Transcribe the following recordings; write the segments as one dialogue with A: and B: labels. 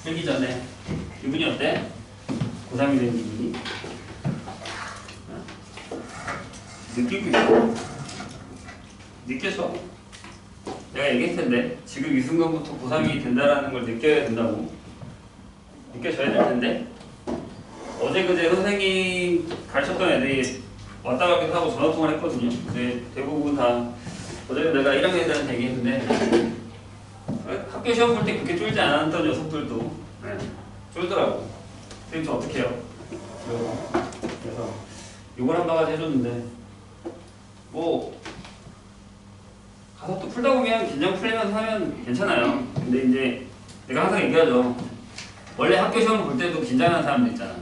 A: 풀기 전에 기분이 어때? 고3이 된 기분이? 느끼고 있어? 느껴져? 내가 얘기했을 텐데 지금 이 순간부터 고3이 된다라는 걸 느껴야 된다고. 느껴져야 될 텐데 어제 그제 선생님 가르쳤던 애들이 왔다 갔다 하고 전화통화를 했거든요. 근데 대부분 다 어제 내가 1학년 애들한테 얘기했는데 학교 시험 볼 때 그렇게 쫄지 않았던 녀석들도 쫄더라고. 선생님 저 어떻게 해요? 그래서 이걸 한 바가지 해줬는데 뭐 가서 또 풀다 보면 긴장 풀리면서 하면 괜찮아요. 근데 이제 내가 항상 얘기하죠. 원래 학교 시험 볼 때도 긴장하는 사람들 있잖아.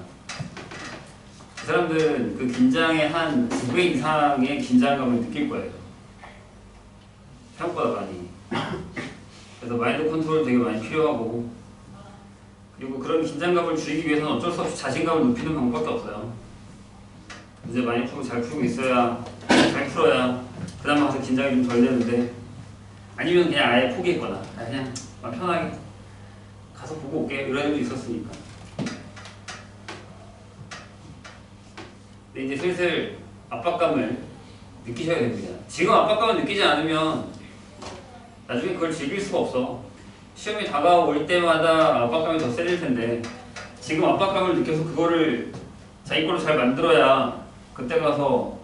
A: 그 사람들은 그 긴장의 한 2배 이상의 긴장감을 느낄 거예요. 생각보다 많이. 그래서 마인드 컨트롤 되게 많이 필요하고, 그리고 그런 긴장감을 줄이기 위해서는 어쩔 수 없이 자신감을 높이는 방법밖에 없어요. 이제 많이 풀고 잘 풀고 있어야, 잘 풀어야 그나마 가서 긴장이 좀 덜 되는데, 아니면 그냥 아예 포기했거나 그냥 편하게 가서 보고 올게 이런 일도 있었으니까. 근데 이제 슬슬 압박감을 느끼셔야 됩니다. 지금 압박감을 느끼지 않으면 나중에 그걸 즐길 수가 없어. 시험이 다가올 때마다 압박감이 더 세질 텐데 지금 압박감을 느껴서 그거를 자기 걸로 잘 만들어야 그때 가서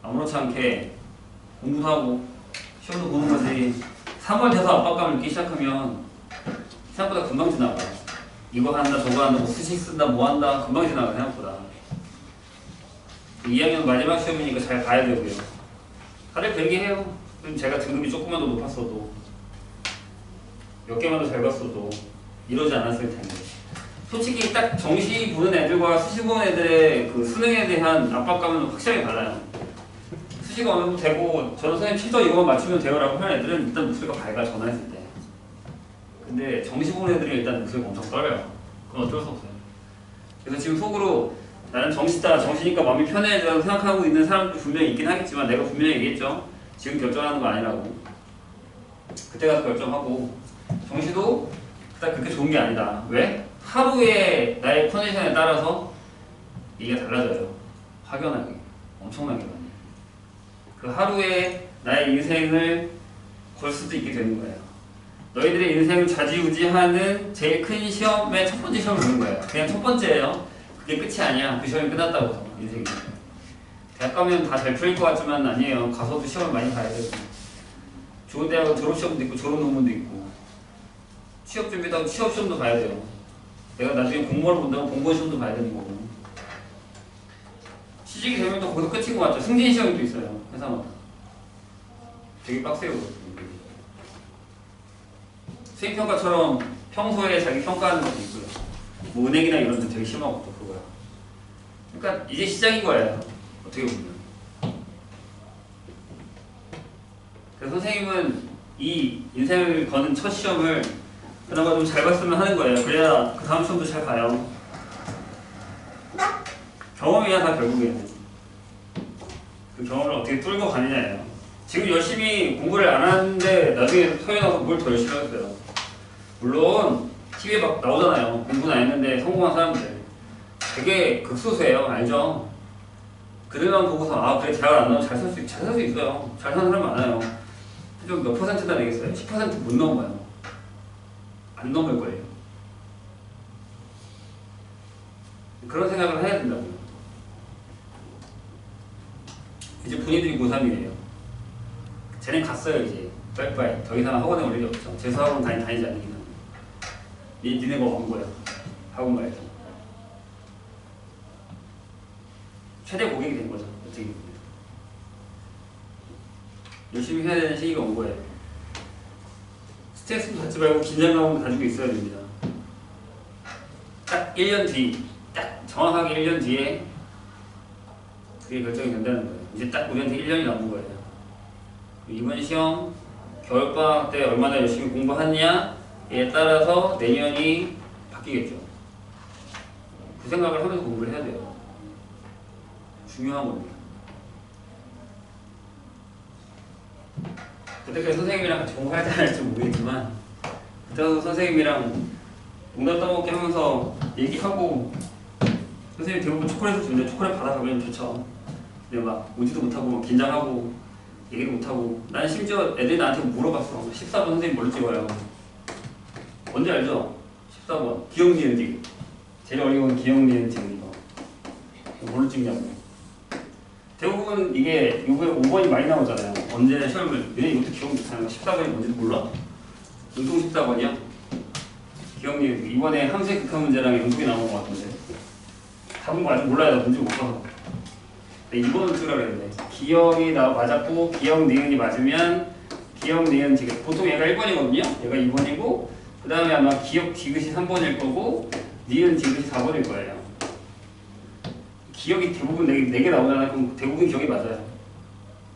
A: 아무렇지 않게 공부도 하고 시험도 보는 거지. 3월 돼서 압박감을 느끼기 시작하면 생각보다 금방 지나가. 이거 한다 저거 한다 뭐 수식 쓴다 뭐 한다 금방 지나가 생각보다. 2학년 마지막 시험이니까 잘 봐야 되고요. 다들 별개해요. 제가 등급이 조금만 더 높았어도 몇 개만 더 잘 봤어도 이러지 않았을 텐데. 솔직히 딱 정시 보는 애들과 수시 보는 애들의 그 수능에 대한 압박감은 확실하게 달라요. 수시가 어느 정도 되고 저는 선생님 최저 이거만 맞추면 돼요 라고 하는 애들은 일단 목소리가 밝아 전화했을 때. 근데 정시 보는 애들이 일단 목소리가 엄청 떨려요. 그건 어쩔 수 없어요. 그래서 지금 속으로 나는 정시다 정시니까 마음이 편해지라고 생각하고 있는 사람도 분명히 있긴 하겠지만 내가 분명히 얘기했죠. 지금 결정하는 거 아니라고. 그때 가서 결정하고 정시도 그닥 그렇게 좋은 게 아니다. 왜? 하루의 나의 컨디션에 따라서 이게 달라져요. 확연하게. 엄청나게 많이. 그 하루에 나의 인생을 걸 수도 있게 되는 거예요. 너희들의 인생을 좌지우지하는 제일 큰 시험의 첫 번째 시험을 보는 거예요. 그냥 첫 번째예요. 그게 끝이 아니야. 그 시험이 끝났다고 인생이. 대학 가면 다 잘 풀릴 것 같지만 아니에요. 가서도 시험을 많이 봐야 되고 좋은 대학은 졸업시험도 있고 졸업 논문도 있고 취업 준비도 하고 취업 시험도 봐야 돼요. 내가 나중에 공무원을 본다면 공무원 시험도 봐야 되는 거고 취직이 되면 또 거기서 끝인 것 같죠. 승진 시험이 또 있어요. 회사마다. 되게 빡세요. 수행평가처럼 평소에 자기 평가하는 것도 있고요. 뭐 은행이나 이런 데 되게 심하고 또 그거야. 그러니까 이제 시작인 거예요. 어떻게 보면. 그래서 선생님은 이 인생을 거는 첫 시험을 그나마 좀 잘 봤으면 하는 거예요. 그래야 그 다음 시험도 잘 봐요. 경험이야 다 결국에는. 그 경험을 어떻게 뚫고 가느냐예요. 지금 열심히 공부를 안 하는데 나중에 서울에 나와서 뭘 더 열심히 하겠어요. 물론 TV에 막 나오잖아요. 공부는 안 했는데 성공한 사람들. 되게 극소수예요. 알죠? 그들만 보고서 아 그래 대학을 안 나오면 잘 살 수 있어요. 잘 사는 사람 많아요. 좀 몇 퍼센트나 되겠어요? 10% 못 넘어요. 안 넘을 거예요. 그런 생각을 해야 된다고요. 이제 본인들이 고3이에요. 쟤네 갔어요 이제. 빠이빠이. 더 이상 학원에 올 일이 없죠. 재수학원 다니지 않는 이상. 니네가 온 거야. 학원 가야지. 최대 고객이 된 거죠. 어떻게 보면. 열심히 해야 되는 시기가 온 거예요. 스트레스도 받지 말고 긴장감도 가지고 있어야 됩니다. 딱 1년 뒤, 딱 정확하게 1년 뒤에 그게 결정이 된다는 거예요. 이제 딱 우리한테 1년이 남은 거예요. 이번 시험, 겨울방학 때 얼마나 열심히 공부하느냐에 따라서 내년이 바뀌겠죠. 그 생각을 하면서 공부를 해야 돼요. 중요한 겁니다. 그때까지 선생님이랑 같이 공부할지 안 할지 모르겠지만 그때도 선생님이랑 농담 떠먹게 하면서 얘기하고 선생님 대부분 초콜릿을 주는데 초콜릿 받아가면 좋죠. 근데 막 오지도 못하고 막 긴장하고 얘기도 못하고 나는 심지어 애들이 나한테 물어봤어. 14번 선생님 뭘 찍어요? 뭔지 알죠? 14번 기억 니은 디귿 제일 어려운 기억 니은 디귿 이거 뭘로 찍냐고. 대부분 이게 요거에 5번이 많이 나오잖아요. 언제 시험을 얘네 이것도 기억 못하는 거 14번이 뭔지도 몰라? 연속 14번이야? 기억 니은 디귿 이번에 함수의 극한 문제랑 연속이 나온 것 같은데 답은 아직 몰라요. 나 문제 못 봐서. 2번을 쓰라 그랬는데 기억이 맞았고 기억 니은이 맞으면 기억 니은 디귿 보통 얘가 1번이거든요. 얘가 2번이고 그 다음에 아마 기억 디귿이 3번일 거고 니은 디귿이 4번일 거예요. 기억이 대부분 4개 나오잖아요. 그럼 대부분 기억이 맞아요.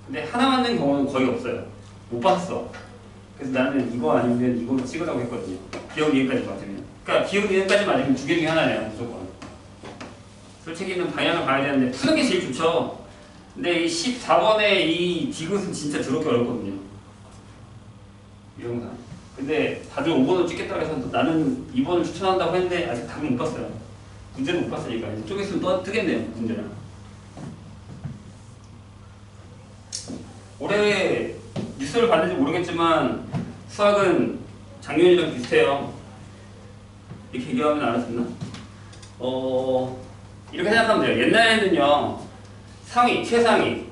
A: 근데 하나 맞는 경우는 거의 없어요. 못 봤어. 그래서 나는 이거 아니면 이걸로 찍으라고 했거든요. 기억 니은까지 맞으면. 그러니까 기억 니은까지 맞으면 2개 중에 하나예요. 무조건. 솔직히는 방향을 봐야 되는데 푸는 게 제일 좋죠. 근데 이 14번의 이 디귿은 진짜 더럽게 어렵거든요. 유형상. 근데 다들 5번을 찍겠다고 해서 나는 2번을 추천한다고 했는데 아직 답을 못 봤어요. 문제는 못 봤으니까. 이제 좀 있으면 또 뜨겠네요. 문제는. 올해 뉴스를 봤는지 모르겠지만 수학은 작년이랑 비슷해요. 이렇게 얘기하면 알았었나? 이렇게 생각하면 돼요. 옛날에는요, 상위, 최상위.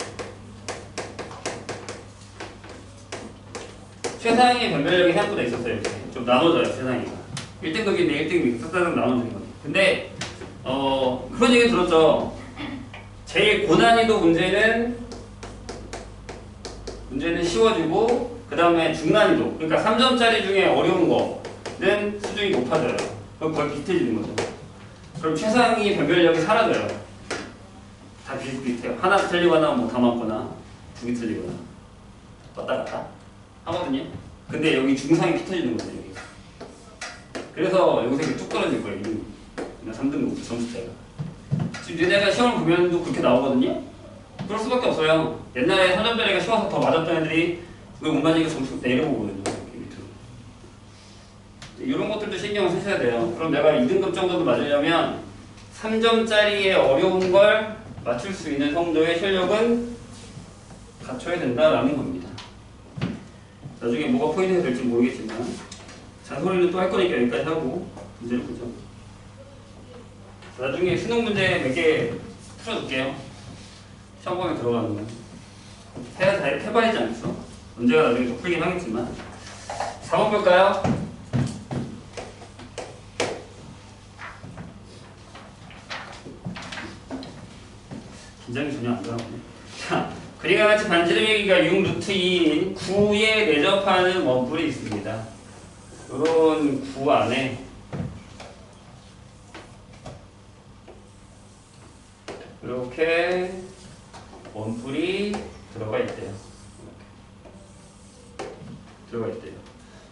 A: 최상위의 변별력이 생각보다 있었어요. 이렇게. 좀 나눠져요, 최상위가. 1등급인데 1등급이 싹싹 나눠지는 거예요. 근데, 그런 얘기 들었죠. 제일 고난이도 문제는 쉬워지고, 그 다음에 중난이도. 그러니까 3점짜리 중에 어려운 거는 수준이 높아져요. 그럼 거의 비슷해지는 거죠. 그럼 최상위 변별력이 사라져요. 다 비슷비슷해요. 하나 틀리거나 뭐 다 맞거나 두 개 틀리거나 왔다 갔다 하거든요. 근데 여기 중상이 피 터지는 거죠. 여기. 그래서 여기서 이렇게 쭉 떨어질 거예요. 3등급 점수 차이가. 지금 얘네가 시험을 보면도 그렇게 나오거든요. 그럴 수밖에 없어요. 옛날에 3점짜리가 쉬워서 더 맞았던 애들이 왜 못 맞으니까 점수 내려보거든요. 이런 것들도 신경을 쓰셔야 돼요. 그럼 내가 2등급 정도도 맞으려면 3점짜리의 어려운 걸 맞출 수 있는 정도의 실력은 갖춰야 된다라는 겁니다. 나중에 뭐가 포인트가 될지 모르겠지만 잔소리는 또 할 거니까 여기까지 하고 문제를 보죠. 나중에 수능 문제 몇 개 풀어줄게요. 시험범에 들어가는 거. 해봐야지 않겠어? 문제가 나중에 또 풀긴 하겠지만 4번 볼까요? 긴장이 전혀 안 되나 보네. 자, 그리가 같이 반지름의 길이가 6 루트 2인 9에 내접하는 원뿔이 있습니다. 이런 9 안에 이렇게 원뿔이 들어가 있대요. 들어가 있대요.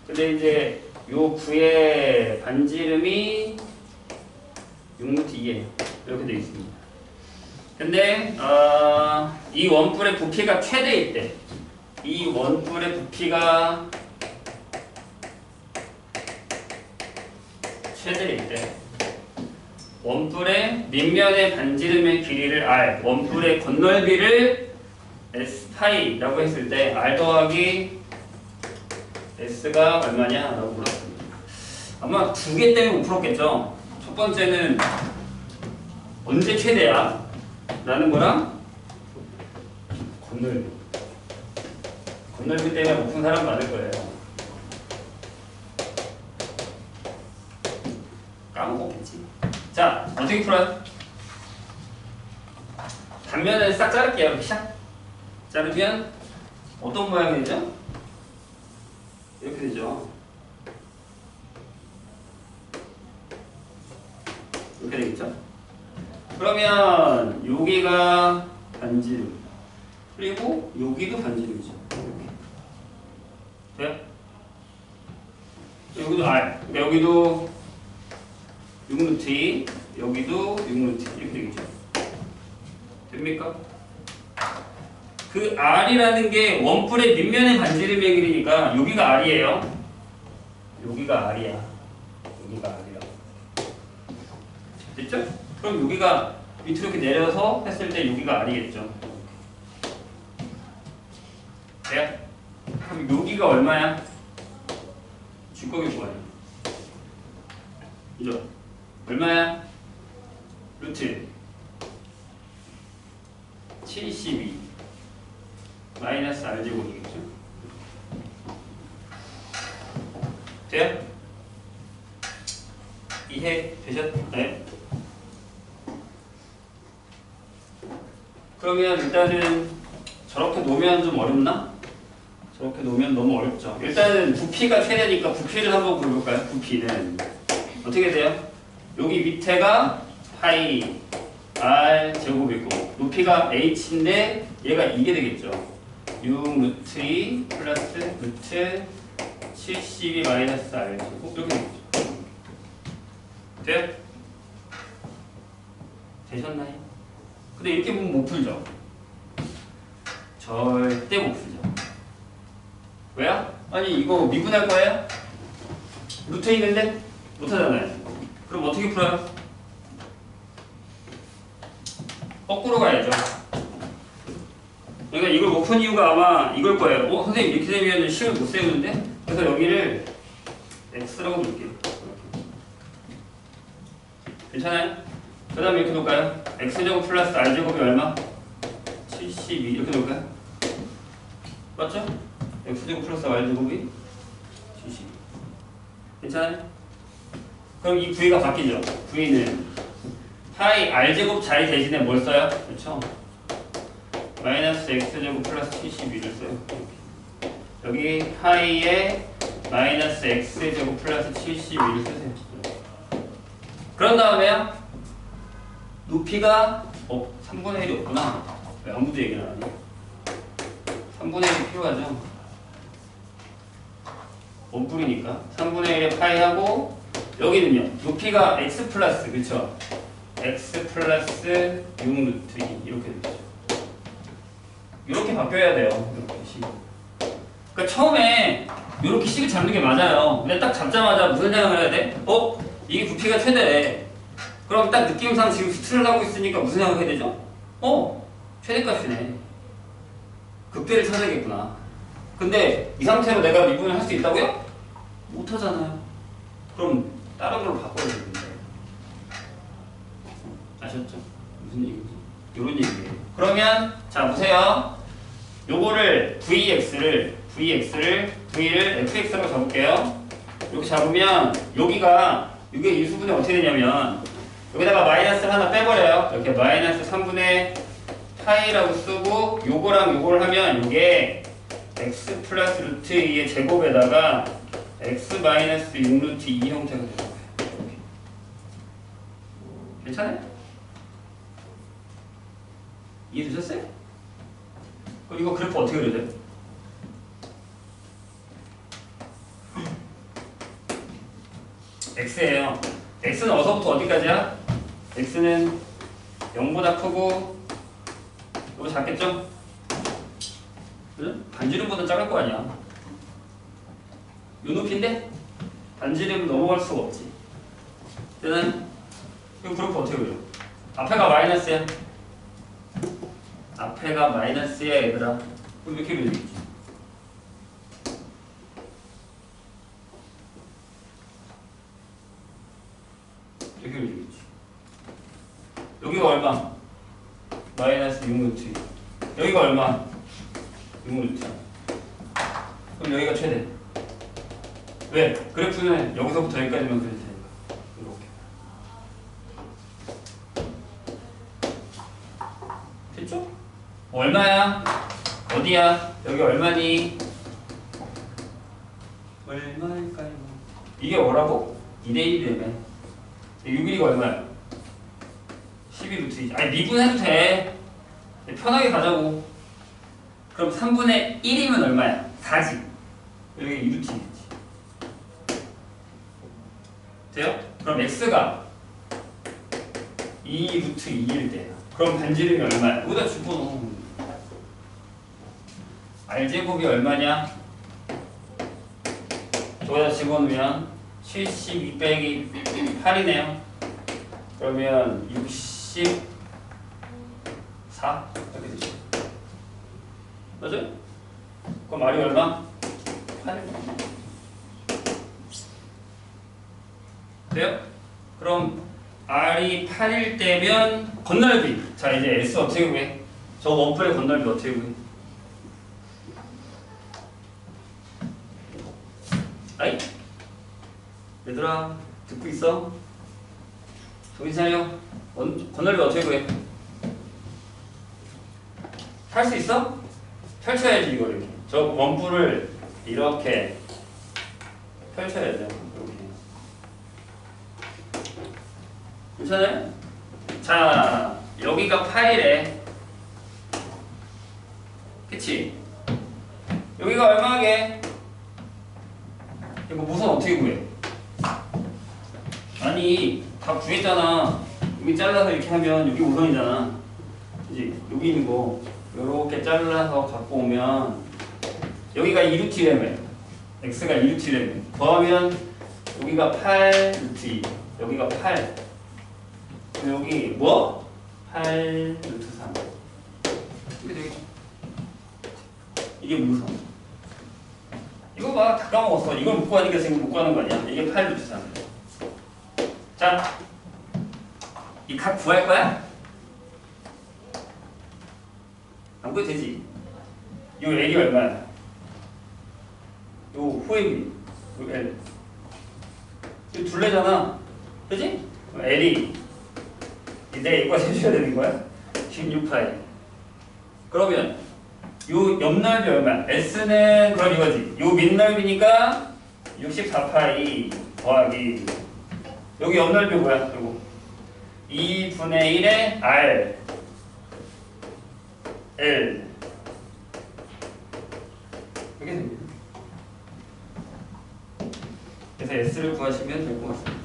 A: 근데 이제 요 9의 반지름이 6 루트 2예요. 이렇게 되어 있습니다. 근데 이 원뿔의 부피가 최대일 때, 이 원뿔의 부피가 최대일 때, 원뿔의 밑면의 반지름의 길이를 R, 원뿔의 건널비를 S 파이라고 했을 때 R 더하기 S가 얼마냐? 라고 물었습니다. 아마 두 개 때문에 못 풀었겠죠? 첫 번째는 언제 최대야? 라는 거랑 건널비. 건널비 때문에 못 푼 사람 많을 거예요. 까먹었겠지. 자, 어떻게 풀어요? 단면을 싹 자를게요. 이렇게 샥 자르면 어떤 모양이 되죠? 이렇게 되죠. 이렇게 되겠죠? 그러면 여기가 반지름 그리고 여기도 반지름이죠. 이렇게. 돼요? 여기도 R 여기도 6루트 2 여기도 6루트 이렇게 되겠죠. 됩니까? 그 R이라는 게 원뿔의 밑면의 반지름의 길이니까 여기가 R이에요. 여기가 R이야. 여기가 R이라고. 됐죠? 그럼 여기가 밑으로 이렇게 내려서 했을 때 여기가 R이겠죠. 돼요? 그럼 여기가 얼마야? 쥐꺼기 구하냐? 그죠? 얼마야? 루트 72 마이너스 R제곱이겠죠? 돼요? 이해 되셨나요? 그러면 일단은 저렇게 놓으면 좀 어렵나? 저렇게 놓으면 너무 어렵죠. 일단은 부피가 최대니까 부피를 한번 볼까요? 부피는 어떻게 돼요? 여기 밑에가 파이 R 제곱이고 높이가 H인데 얘가 이게 되겠죠. 6 루트 2 플러스 루트 72 마이너스 R 제곱 이렇게 되겠죠. 돼요? 되셨나요? 근데 이렇게 보면 못 풀죠. 절대 못 풀죠. 왜요? 아니 이거 미분할 거예요? 루트 있는데 못하잖아요. 그럼 어떻게 풀어요? 거꾸로 가야죠. 그러니까 이걸 못 푼 이유가 아마 이걸 거예요. 선생님 이렇게 되면 식을 못 세우는데? 그래서 여기를 x라고 놓을게요. 괜찮아요? 그 다음에 이렇게 놓을까요? x제곱 플러스 r제곱이 얼마? 72 이렇게 놓을까요? 맞죠? x제곱 플러스 r제곱이 72 괜찮아요? 그럼 이 v가 바뀌죠? v는 파이 r제곱 자리 대신에 뭘 써요? 그렇죠? 마이너스 x제곱 플러스 72를 써요. 여기 파이에 마이너스 x제곱 플러스 72를 쓰세요. 그런 다음에요. 높이가 3분의 1이 없구나. 왜 아무도 얘기를 안 하니? 3분의 1이 필요하죠. 원뿔이니까 3분의 1에 파이하고 여기는요. 높이가 x 플러스 그쵸? x 플러스 6 루트 2 이렇게 되죠. 이렇게 바뀌어야 돼요. 이렇게 식. 그러니까 처음에 이렇게 식을 잡는 게 맞아요. 근데 딱 잡자마자 무슨 생각을 해야 돼? 이게 부피가 최대래. 그럼 딱 느낌상 지금 수틀을 하고 있으니까 무슨 생각을 해야 되죠? 최대값이네. 극대를 찾아야겠구나. 근데 이 상태로 내가 미분을 할 수 있다고요? 못하잖아요. 그럼 다른 걸로 바꿔야 되는데. 아셨죠? 무슨 얘기인지? 이런 얘기예요. 그러면 자 보세요. 요거를 V를 fx라고 잡을게요. 이렇게 잡으면 여기가 이게 이 수분이 어떻게 되냐면 여기다가 마이너스 하나 빼버려요. 이렇게 마이너스 3분의 파이라고 쓰고 요거랑 요거를 하면 이게 x 플러스 루트 2의 제곱에다가 x 마이너스 6 루트 2 형태가 되는 거예요. 괜찮아요? 이해되셨어요? 그럼 이거 그래프 어떻게 그려야 돼요? x예요. x는 어디서부터 어디까지야? x는 0보다 크고 이거 작겠죠? 그죠? 반지름보다 작을 거 아니야. 요 높이인데 반지름 넘어갈 수가 없지. 되나요? 이거 그래프 어떻게 그려? 앞에가 마이너스야. 앞에가 마이너스야 얘들아. 그럼 이렇게 그려야겠지. 이렇게 그려야겠지. 여기가 얼마? 마이너스 6루트. 여기가 얼마? 6루트. 그럼 여기가 최대. 왜? 그래프는 여기서부터 여기까지만 그릴 테니까. 이렇게. 됐죠? 얼마야? 어디야? 여기 얼마니? 얼마일까요? 이게 뭐라고? 2대1이라며. 6일이가 얼마야? 12루트. 아니 미분해도 돼. 편하게 가자고. 그럼 3분의 1이면 얼마야? 4지. 여기 2루트이겠지. 돼요? 그럼 x가 2루트 2일 때 그럼 반지름이 얼마야? 여기다 집어넣어. r제곱이 얼마냐? 여기다 집어넣으면 72 빼기 8이네요. 그러면 64 이렇게 되죠. 맞아요? 그럼 R이 얼마? 8. 돼요? 그럼 R이 8일 때면 건널비. 자, 이제 S 어떻게 구해? 저 원뿔의 건널비 어떻게 구해? 아이? 얘들아, 듣고 있어? 정신 차려. 건널비 어떻게 구해? 할 수 있어? 펼쳐야지, 이거 이렇게. 저 원뿔을 이렇게 펼쳐야 돼. 이렇게. 괜찮아요? 자, 여기가 8이래. 그치? 여기가 얼마게? 이거 무선 어떻게 구해? 아니, 다 구했잖아. 여기 잘라서 이렇게 하면 여기 우선이잖아. 그치? 여기 있는 거 요렇게 잘라서 갖고 오면 여기가 2루트라며. x가 2루트라며. 더하면 여기가 8루트 2. 여기가 8. 여기 뭐? 8루트 3. 이게 되겠죠? 이게 무선. 이거 봐, 다 까먹었어. 이걸 못 구하니까 지금 못 구하는 거 아니야? 이게 8루트 3. 자, 이 각 구할 거야? 안 구해도 되지. 요 L이 얼마야? 요 호입이 요 L. 이 둘레잖아. 그지? L이 내가 이거까지 해줘야 되는 거야? 16파이. 그러면 요 옆넓이 얼마야? S는 그럼 이거지. 요 밑넓이니까 64파이 더하기 여기 옆넓이 뭐야? 요거 2분의 1의 R L 이렇게 됩니다. 그래서 S를 구하시면 될 것 같습니다.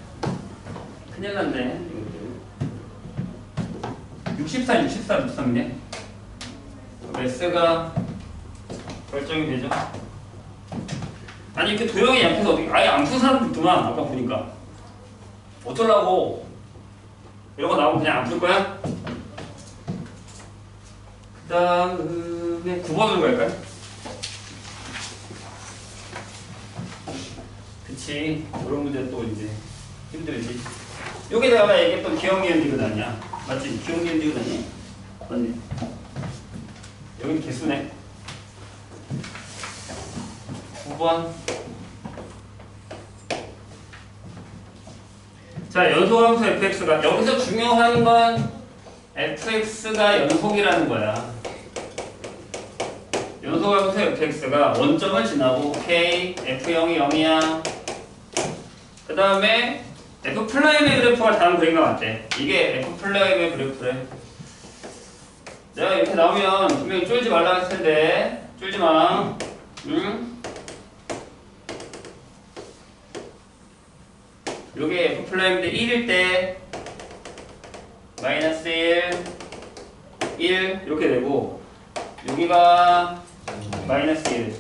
A: 큰일 났네. 64, 63이네. S가 결정이 되죠. 아니 이렇게 도형이 약해서 어떻게 아예 안 푼 사람도 있구만. 아까 보니까 어쩌려고 이런 거 나오면 그냥 안 풀 거야? 그 다음에 9번으로 갈까요? 그치, 이런 문제 또 이제 힘들지. 요게 내가 얘기했던 기억니은 디귿 아니야? 맞지? 기억니은 디귿 아니야? 맞네. 여긴 개수네. 9번. 자, 연속함수 fx가 여기서 중요한 건 fx가 연속이라는 거야. 연속함수 fx가 원점을 지나고 k, f0이 0이야. 그 다음에 f 프라임의 그래프가 다음 그림과 같대. 이게 f 프라임의 그래프래. 내가 이렇게 나오면 분명히 쫄지 말라 했을 텐데 쫄지 마. 응? 요게 f 프라임인데 1일 때 마이너스 1, 1 이렇게 되고 여기가 마이너스 1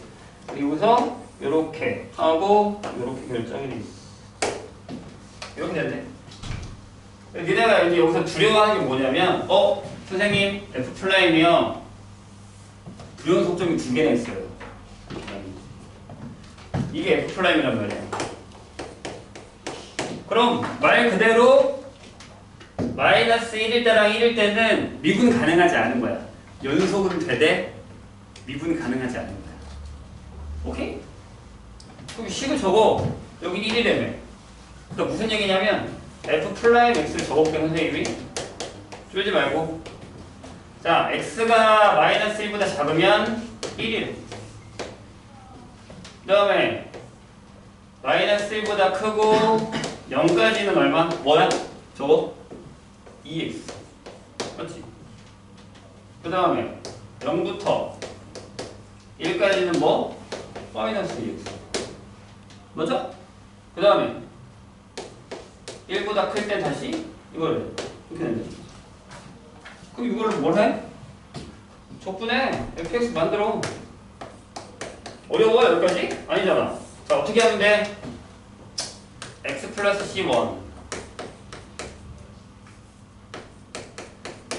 A: 그리고서 요렇게 하고 요렇게 결정이 돼 있어. 이렇게 됐네. 니네가 이제 여기서 두려워하는 게 뭐냐면 선생님 f 프라임이요 불연 속점이 2개나 있어요. 이게 f 프라임이란 말이야. 그럼 말 그대로 마이너스 1일 때랑 1일 때는 미분 가능하지 않은 거야. 연속은 되되 미분 가능하지 않은 거야. 오케이? 그럼 식을 적어. 여기 1이라며. 그러니까 무슨 얘기냐면 f 프라임 x를 적어볼게 선생님이. 쫄지 말고. 자, x가 마이너스 1보다 작으면 1이래. 그 다음에 마이너스 1보다 크고 0까지는 얼마? 뭐야? 저거? 2x. 맞지? 그 다음에 0부터 1까지는 뭐? 마이너스 2x. 맞아? 그 다음에 1보다 클 때 다시 이거를 이렇게 된다. 그럼 이거를 뭘 해? 적분해. fx 만들어. 어려워 여기까지? 아니잖아. 자, 어떻게 하면 돼? x 플러스 c1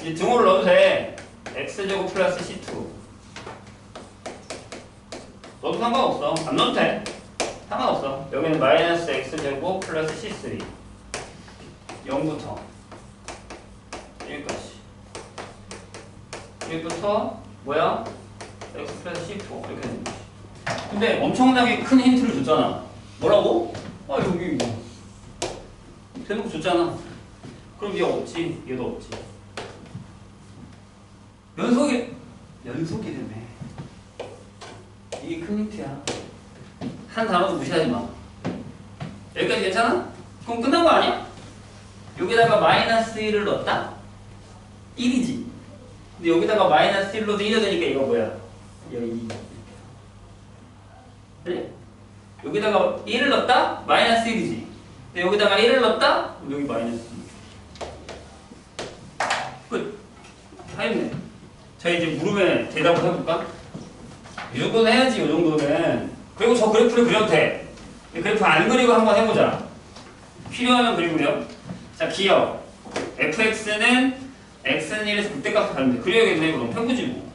A: 이제 등호를 넣어도 돼. x제곱 플러스 c2 넣어도 상관없어. 안 넣어도 돼. 상관없어. 여기는 마이너스 x제곱 플러스 c3 0부터 여기까지 여기부터 뭐야? x 플러스 c4 이렇게 되는 거지. 근데 엄청나게 큰 힌트를 줬잖아. 뭐라고? 아 여기 이거 대놓고 줬잖아. 그럼 얘 없지. 얘도 없지. 연속이라며. 이게 큰 힌트야. 한 단어도 무시하지 마. 여기까지 괜찮아? 그럼 끝난 거 아니야? 여기다가 마이너스 1을 넣었다? 1이지. 근데 여기다가 마이너스 1 넣어도 1이 되니까 이거 뭐야? 여기 2. 그래? 여기다가 1을 넣었다? 마이너스 1이지. 근데 여기다가 1을 넣었다? 여기 마이너스 2. 끝. 다 했네. 자 이제 물음에 대답을 해볼까? 이 정도는 해야지. 이 정도는. 그리고 저 그래프를 그려도 돼. 그래프 안 그리고 한번 해보자. 필요하면 그리고요. 자 기억. fx는 x는 1에서 극대값을 가는데 그려야겠네. 그럼 해보지 뭐.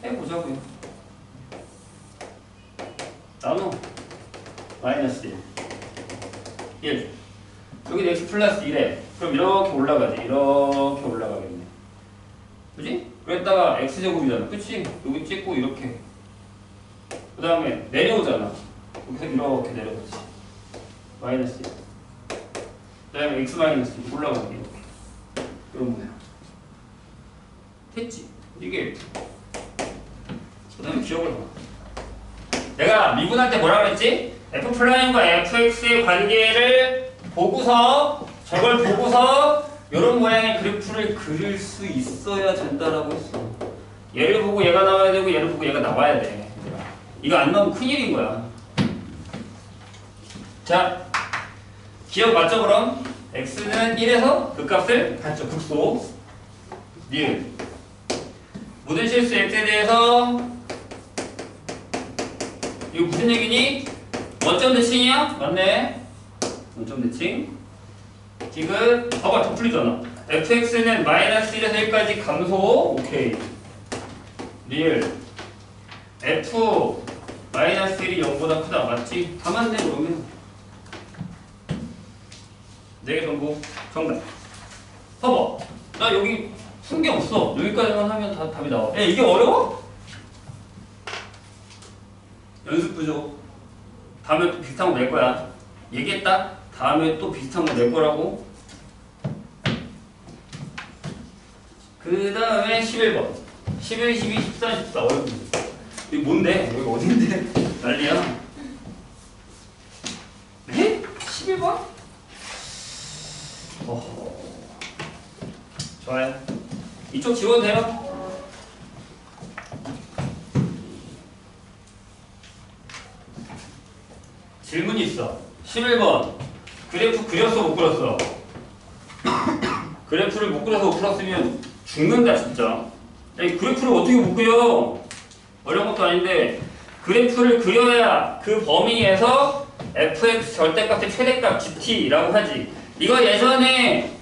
A: 해보자고요. 나눠. 마이너스 1. 1. 여기 x 플러스 1에 그럼 이렇게 올라가지. 이렇게 올라가겠네. 그지? 그랬다가 x제곱이잖아. 그치? 여기 찍고 이렇게. 그 다음에 내려오잖아. 여기서 이렇게 내려가지. 마이너스 1. 그 다음에 x 마이너스 1 올라가게. 이렇게. 이런 거야. 됐지? 이게 그 다음에 기억을 봐. 내가 미분할 때 뭐라 그랬지? F'과 fx의 관계를 보고서 저걸 보고서 이런 모양의 그래프를 그릴 수 있어야 된다라고 했어. 얘를 보고 얘가 나와야 되고 얘를 보고 얘가 나와야 돼. 이거 안 나오면 큰일인 거야. 자, 기억 맞죠 그럼? x는 1에서 그 값을 갖죠. 극소. 니을. 모든 실수 x에 대해서 이거 무슨 얘기니? 원점 대칭이야? 맞네. 원점 대칭. 지금 봐봐 더 풀리잖아. fx는 마이너스 1에서 1까지 감소. 오케이. 리을. f 마이너스 1이 0보다 크다. 맞지? 다 맞네 그러면. 4개 전부 정답. 봐봐. 나 여기 쓴 게 없어. 여기까지만 하면 다 답이 나와. 야 이게 어려워? 연습 부족. 다음에 또 비슷한 거 낼 거야. 얘기했다? 다음에 또 비슷한 거 낼 거라고. 그 다음에 11번. 11, 12, 13, 14 어렵네. 이게 뭔데? 여기 어딘데? 난리야. 네? 11번? 좋아요. 이쪽 지워도 돼요? 질문이 있어. 11번. 그래프 그렸어 못 그렸어? 그래프를 못 그려서 못 풀었으면 죽는다 진짜. 이 그래프를 어떻게 못 그려? 어려운 것도 아닌데 그래프를 그려야 그 범위에서 fx 절대값의 최대값 gt라고 하지. 이거 예전에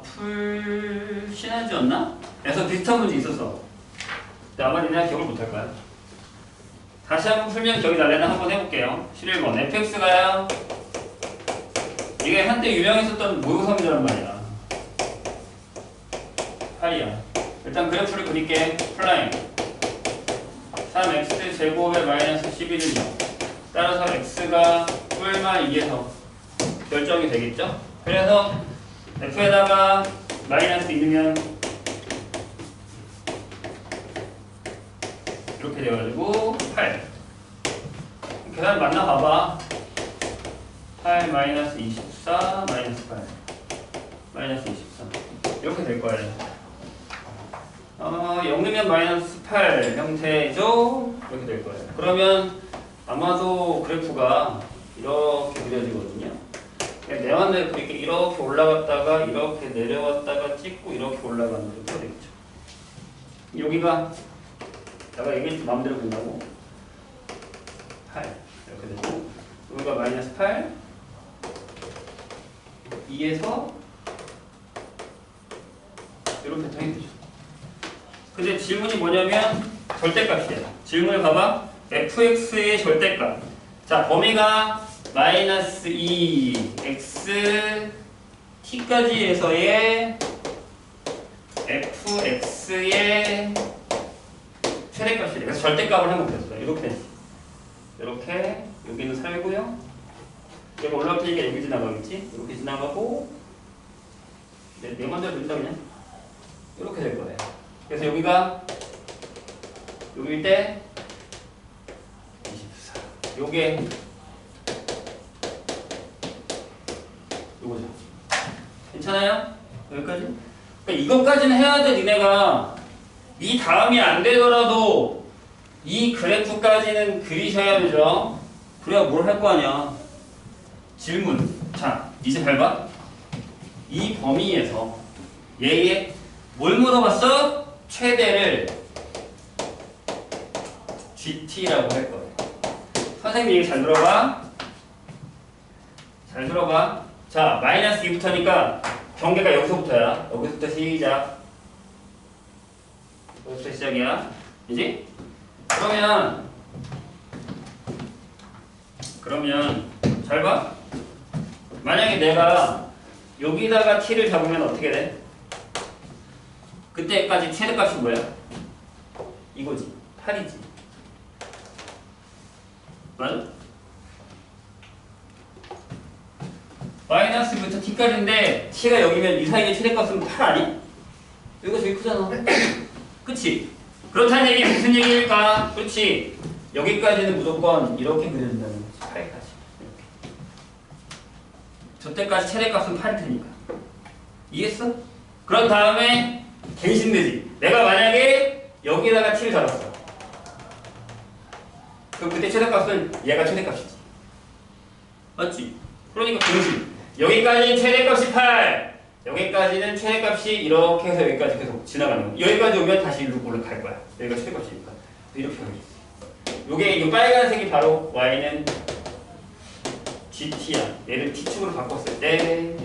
A: 풀 시나지였나? 에서 비슷한 문제 있었어. 근데 아마 니네가 기억을 못할 거야. 다시 한번 풀면 기억이 날래나 한번 해볼게요. 11번 fx가요. 이게 한때 유명했었던 모의고사문제란 말이야. 8이야. 일단 그래프를 그릴게. 플라임 3x 제곱에 마이너스 11은 0. 따라서 x가 뿔마 2에서 결정이 되겠죠? 그래서 f에다가 마이너스 2 넣으면 이렇게 돼가지고 8. 계산 맞나 봐봐. 8 마이너스 24 마이너스 8 마이너스 24 이렇게 될 거예요. 0 넣으면 마이너스 8 형태죠? 이렇게 될 거예요. 그러면 아마도 그래프가 이렇게 그려지거든요. 내완을 그렇게 이렇게 올라갔다가 이렇게 내려왔다가 찍고 이렇게 올라가는 그래프가 되겠죠. 여기가 내가 얘기했지 마음대로 된다고 8 이렇게 되고 여기가 여기가 마이너스 8 2에서 이런 패턴이 되죠. 근데 질문이 뭐냐면 절대값이야. 질문을 봐봐. fx의 절대값. 자, 범위가 마이너스 2 x t까지에서의 fx의 최대값이래. 그래서 절대값을 한번 이렇게 이렇게 여기는 살고요. 여기 올라올 테니까 여기 지나가겠지? 이렇게 지나가고 내 맘대로 된다 그냥 이렇게 될 거예요. 그래서 여기가 여기일 때 24. 요게 요거죠. 괜찮아요? 여기까지? 그러니까 이것까지는 해야 돼. 니네가 이 다음이 안 되더라도 이 그래프까지는 그리셔야 되죠. 그래야 뭘 할 거 아니야. 질문. 자, 이제 잘 봐. 이 범위에서 얘의 뭘 물어봤어? 최대를 GT라고 할 거예요. 선생님 얘기 잘 들어봐. 잘 들어봐. 자, 마이너스 2부터니까 경계가 여기서부터야. 여기서부터 시작. 여기서부터 시작이야. 이지? 그러면 잘 봐. 만약에 내가 여기다가 t를 잡으면 어떻게 돼? 그때까지 최대값이 뭐야? 이거지. 8이지. 맞아? 마이너스부터 t까지인데 t가 여기면 이 사이의 최대값은 8 아니? 여기가 제일 크잖아. 그치? 그렇다는 얘기 무슨 얘기일까? 그렇지. 여기까지는 무조건 이렇게 그려준다는 거지. 8까지. 이렇게. 저때까지 최대값은 8일 테니까. 이해했어? 그런 다음에 갱신되지. 내가 만약에 여기다가 t를 잡았어. 그럼 그때 최대값은 얘가 최대값이지. 맞지? 그러니까 갱신. 여기까지는 최대값이 8. 여기까지는 최대값이 이렇게 해서 여기까지 계속 지나가는 거야. 여기까지 오면 다시 이렇게 올라갈 거야. 여기가 최대값이니까. 이렇게 하겠지. 요게 이 빨간색이 바로 y는 gt야. 얘를 t축으로 바꿨을 때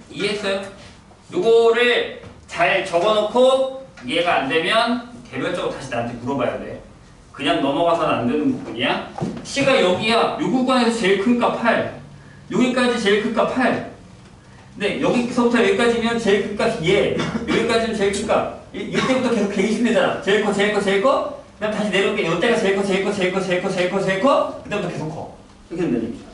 A: 이해했어요? 요거를 잘 적어놓고 이해가 안 되면 개별적으로 다시 나한테 물어봐야 돼. 그냥 넘어가서는 안 되는 부분이야. t가 여기야. 요 구간에서 제일 큰 값 8. 여기까지 제일 큰 값 8. 근데 여기서부터 여기까지면 제일 큰 값이 얘. 여기까지는 제일 큰 값. 이때부터 계속 갱신되잖아. 제일 커, 제일 커, 제일 커. 그다음 다시 내려오게. 이때가 제일 커, 제일 커, 제일 커, 제일 커, 제일 커, 제일 커. 그다음부터 계속 커. 이렇게 된다는 얘기죠.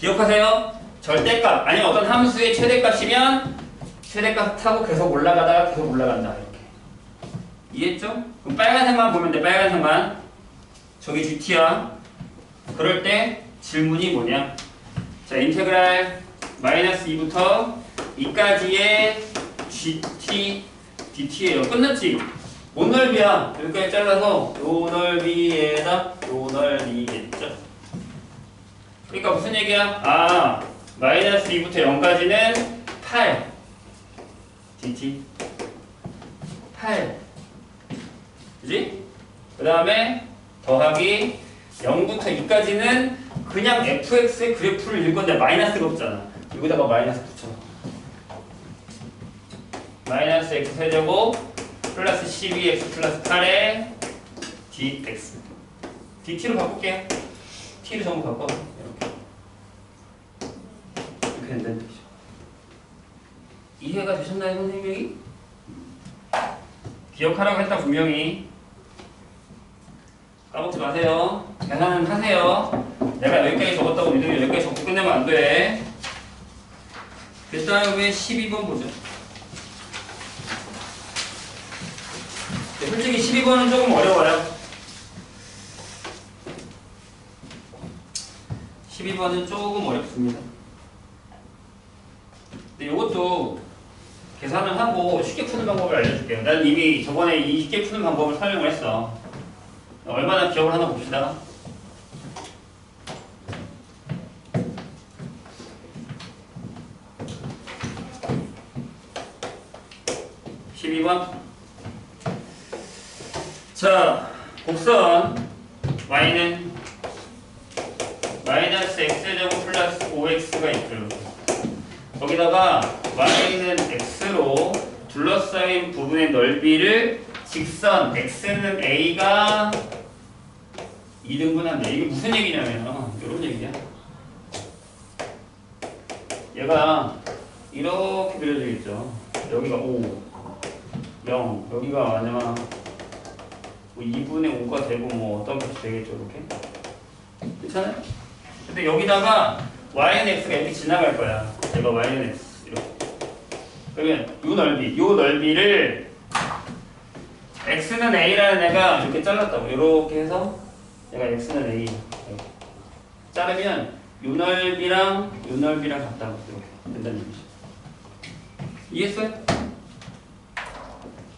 A: 기억하세요. 절대값 아니면 어떤 함수의 최대값이면 최대값 타고 계속 올라가다가 계속 올라간다. 이렇게. 이해했죠? 그럼 빨간색만 보면 돼. 빨간색만. 저기 GT야. 그럴 때 질문이 뭐냐? 자, 인테그랄 마이너스 2부터 2까지의 GT DT예요. 끝났지? 뭔 넓이야? 여기까지 잘라서 요 넓이에다 요 넓이겠죠. 그러니까 무슨 얘기야? 아, 마이너스 2부터 0까지는 8 DT 8 그지? 그 다음에 더하기 0부터 2까지는 그냥 fx의 그래프를 읽을 건데 마이너스가 없잖아. 여기다가 마이너스 붙여. 마이너스 x 세제곱 플러스 12x 플러스 8에 dx dt로 바꿀게요. t를 전부 바꿔. 이렇게 된다는 뜻이죠. 이해가 되셨나요, 선생님이? 기억하라고 했다 분명히. 까먹지 마세요. 계산은 하세요. 내가 여기까지 적었다고 니들이 여기까지 적고 끝내면 안 돼. 그 다음에 12번 보죠. 네, 솔직히 12번은 조금 어려워요. 12번은 조금 어렵습니다. 근데 이것도 계산을 하고 쉽게 푸는 방법을 알려줄게요. 난 이미 저번에 이 쉽게 푸는 방법을 설명을 했어. 얼마나 기억을 하나 봅시다. 자, 곡선 y는 x제곱 플러스 5x가 있죠. 거기다가 y는 x로 둘러싸인 부분의 넓이를 직선 x는 a가 2등분한다. 이게 무슨 얘기냐면 이런 얘기야. 얘가 이렇게 그려져 있죠. 여기가 5, 0, 여기가 만약 뭐 2분의 5가 되고 뭐 어떤 값이 되겠죠, 이렇게. 괜찮아요? 근데 여기다가 y는 x가 이렇게 지나갈 거야. 얘가 y는 x 이렇게. 그러면 요 넓이를 x는 a라는 애가 이렇게 잘랐다고. 이렇게 해서 얘가 x는 a 이렇게 자르면 요 넓이랑 같다고 이렇게 된다는 얘기죠. 이해했어요?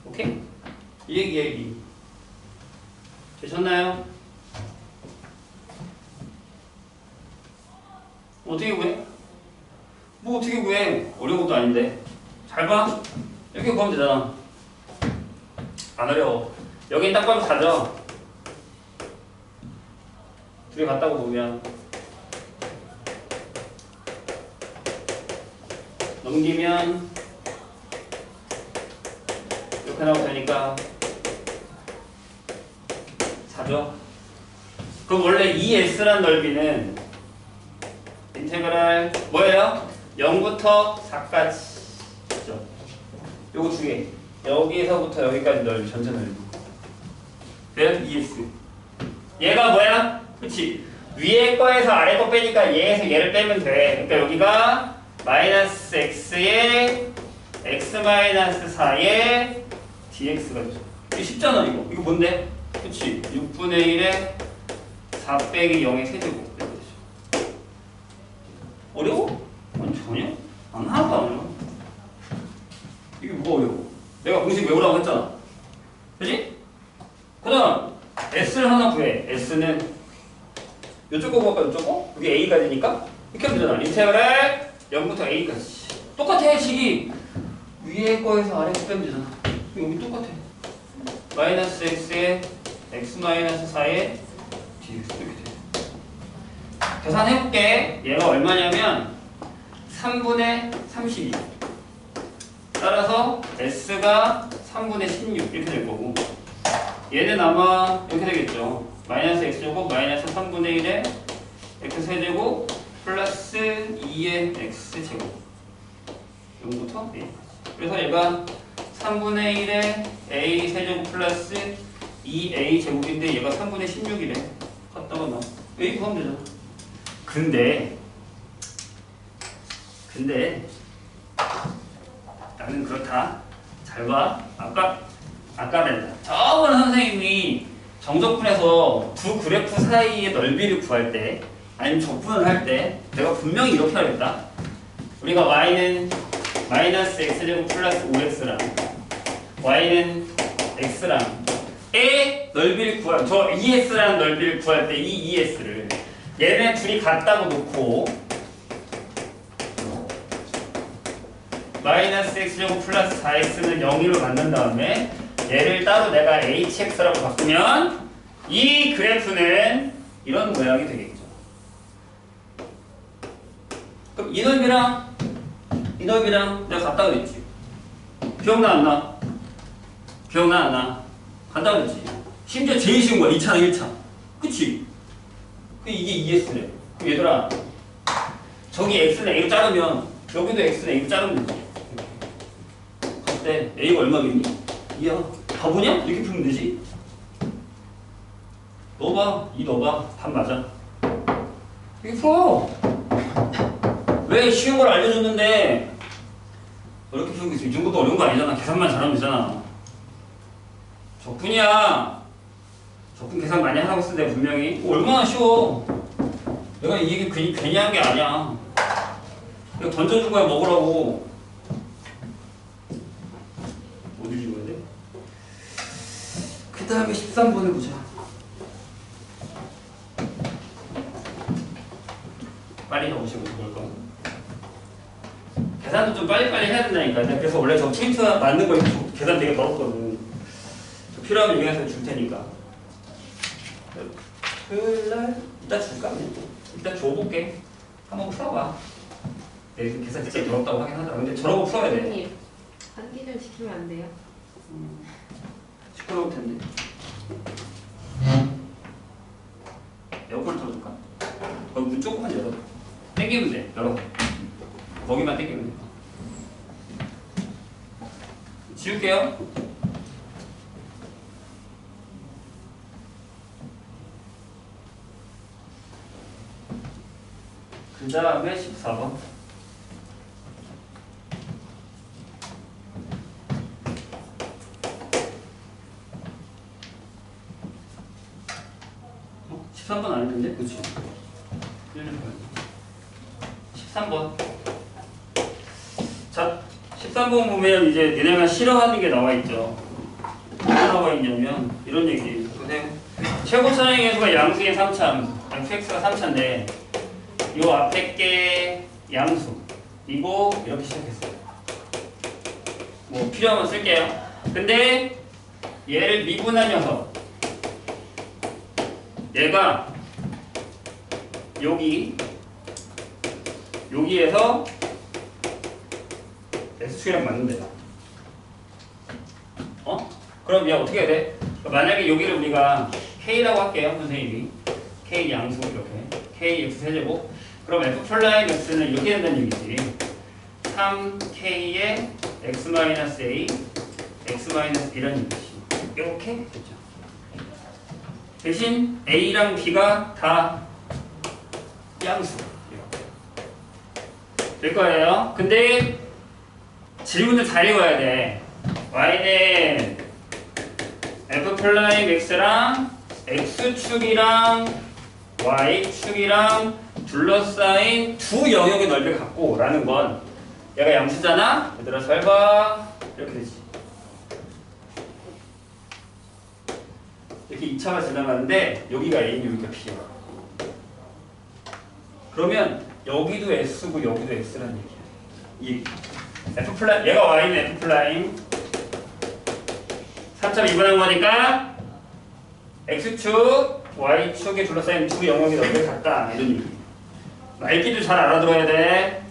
A: 오케이? 이 얘기야, 이. 되셨나요? 어떻게 구해? 뭐 어떻게 구해? 어려운 것도 아닌데. 잘 봐. 이렇게 구하면 되잖아. 안 어려워. 여긴 딱 봐도 다져. 둘이 같다고 보면 넘기면 이렇게 나오면 되니까 사죠. 그럼 원래 이 s란 넓이는 인테그랄 뭐예요? 0부터 4까지 그죠? 요거 두 개. 여기서부터 여기까지 넓이, 전체 넓이. 돼요? ES. 얘가 뭐야? 그치? 위에 거에서 아래 거 빼니까 얘에서 얘를 빼면 돼. 그러니까 여기가 마이너스 x에 x 마이너스 4에 dx가 되죠. 이거 쉽잖아, 이거. 이거 뭔데? 그치? 6분의 1에 4 빼기 0의 세제곱. 이렇게 되죠. 어려워? 아니, 전혀? 하나도 안 어려워. 이게 뭐가 어려워? 내가 공식 외우라고 했잖아. 그치? 그 다음 s를 하나 구해. s는 이쪽 거 볼까? 이쪽 거? 여기 a가 되니까 이렇게 하면 되잖아. 인테그랄 0부터 a까지. 똑같아, 식이. 위에 거에서 아래 거 빼면 되잖아. 여기 똑같아. 마이너스 x에 x 마이너스 4에 dx 이렇게 돼. 계산해볼게. 얘가 얼마냐면 3분의 32. 따라서 s가 3분의 16 이렇게 될 거고, 얘는 아마 이렇게 되겠죠. 마이너스 x제곱 마이너스 3분의 1에 x 세제곱 플러스 2의 x제곱 0부터 a. 그래서 얘가 3분의 1에 a 세제곱 플러스 2a 제곱인데 얘가 3분의 16이래. 갖다가 나 이렇게 하면 되잖아. 근데 나는 그렇다. 잘 봐. 아까 저번 선생님이 정적분에서 두 그래프 사이의 넓이를 구할 때, 아니면 적분을 할 때 내가 분명히 이렇게 하겠다. 우리가 y는 마이너스 x제곱 플러스 5x랑 y는 x랑 의 넓이를 구할, 저 2x라는 넓이를 구할 때 이 2x를 얘네 둘이 같다고 놓고 마이너스 x제곱 플러스 4x는 0으로 만든 다음에 얘를 따로 내가 hx라고 바꾸면 이 그래프는 이런 모양이 되겠죠. 그럼 이 넓이랑 내가 같다 그랬지. 기억나 안 나? 기억나 안 나? 간다 그랬지. 심지어 제일 쉬운 거야. 2차랑 1차. 그치? 이게 2s래. 그럼 얘들아, 저기 x는 a로 자르면 여기도 x는 a로 자르면 되지. 그때 a가 얼마겠니? 2야. 바보냐? 이렇게 풀면 되지. 넣어봐. 2 넣어봐. 답 맞아. 이렇게 풀어. 왜 쉬운 걸 알려줬는데 어렵게 푸는 게 있어. 이 정도도 어려운 거 아니잖아. 계산만 잘하면 되잖아. 적분이야. 적분 계산 많이 하라고 쓴 내가 분명히. 얼마나 쉬워. 내가 이 얘기 괜히 한 게 아니야. 내가 던져준 거야, 먹으라고. 어디 집어야 돼? 그 다음에 13번을 보자. 빨리 나오시고 그럴 거. 계산도 좀 빨리빨리 해야 된다니까. 내가 그래서 원래 저 포인트 맞는 거 계산 되게 버겁거든. 필요하면 여기서 줄 테니까. 토요일날 이따 줄까? 이따 줘볼게. 한번 풀어봐. 내 계산 진짜 어렵다고 하긴 하더라. 근데 저러고 풀어야 돼.
B: 선생님, 환기 좀 시키면 안 돼요?
A: 시끄러울 텐데. 에어컨 틀어줄까? 거기 문 조금만 열어. 땡기면 돼. 열어. 거기만 땡기면 돼. 지울게요. 그 다음에 14번. 어? 13번 아닌데? 그치? 13번. 자, 13번 보면 이제 얘네가 싫어하는 게 나와 있죠. 뭐가 나와 있냐면, 이런 얘기. 보세요. 최고 선행의 수가 양수의 3차, fx가 3차인데, 요 앞에 게 양수. 이거 이렇게 시작했어요. 뭐 필요하면 쓸게요. 근데 얘를 미분한 녀석. 얘가 여기에서 x축이랑 맞는데요. 어? 그럼 얘 어떻게 해야 돼? 만약에 여기를 우리가 k라고 할게요. 선생님이 k 양수 이렇게 kx 세제곱. 그럼 f 플라임 x는 이렇게 된다는 얘기지. 3k의 x-a, x-b라는 얘기지. 이렇게 됐죠. 대신 a랑 b가 다 양수. 될 거예요. 근데 질문을 잘 읽어야 돼. y는 f 플라임 x랑 x축이랑 y축이랑 둘러싸인 두 영역의 넓이를 갖고 라는 건 얘가 양수잖아? 얘들아 잘 봐. 이렇게 되지. 이렇게 2차가 지나가는데 여기가 A, 여기가 B야. 그러면 여기도 S고 여기도 X라는 얘기야. 이 F 플라임, 얘가 Y는 F 플라임 3차 미분한 거니까 X축, Y축에 둘러싸인 두 영역의 넓이를 갖다. 이런 얘기. 말귀도 잘 알아들어야 돼.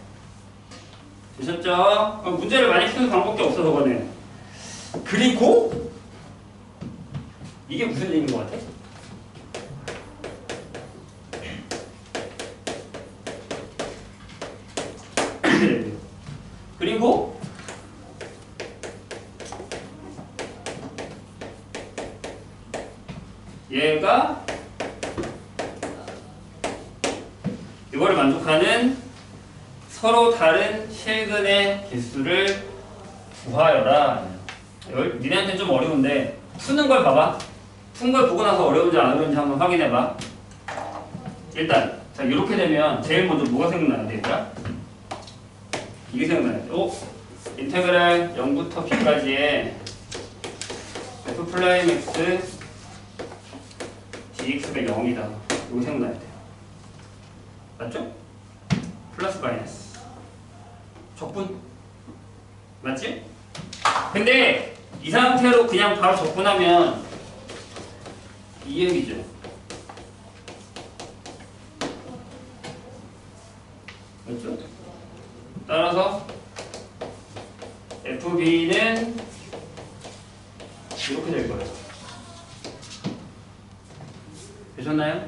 A: 되셨죠? 문제를 많이 푸는 방법이 없어서 그러네. 그리고 이게 무슨 얘기인 것 같아? 그리고 얘가 이거를 만족하는 서로 다른 실근의 개수를 구하여라. 니네한테는 좀 어려운데 푸는 걸 봐봐. 푼 걸 보고 나서 어려운지 안 어려운지 한번 확인해봐. 일단 자 이렇게 되면 제일 먼저 뭐가 생각나는데 얘들아? 이게 생각나야 돼. 오! 인테그랄 0부터 b까지의 f 플라임 x dx가 0이다. 이거 생각나야 돼. 맞죠? 플러스 마이너스 적분 맞지? 근데 이 상태로 그냥 바로 적분하면 이 얘기죠. 맞죠? 따라서 FB는 이렇게 될 거예요. 되셨나요?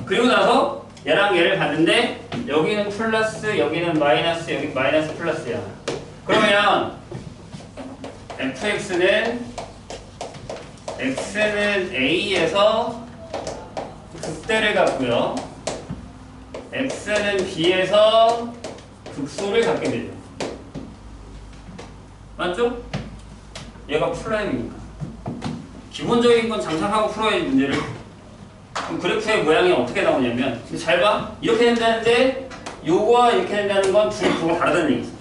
A: 그리고 나서 얘랑 얘를 봤는데 여기는 플러스, 여기는 마이너스, 여기 마이너스 플러스야. 그러면 fx는 x는 a에서 극대를 갖고요. x는 b에서 극소를 갖게 되죠. 맞죠? 얘가 플라임이니까. 기본적인 건 장착하고 풀어야지 문제를. 그럼 그래프의 모양이 어떻게 나오냐면 잘 봐. 이렇게 된다는데 요거와 이렇게 된다는 건 둘 부가 다르다는 얘기죠.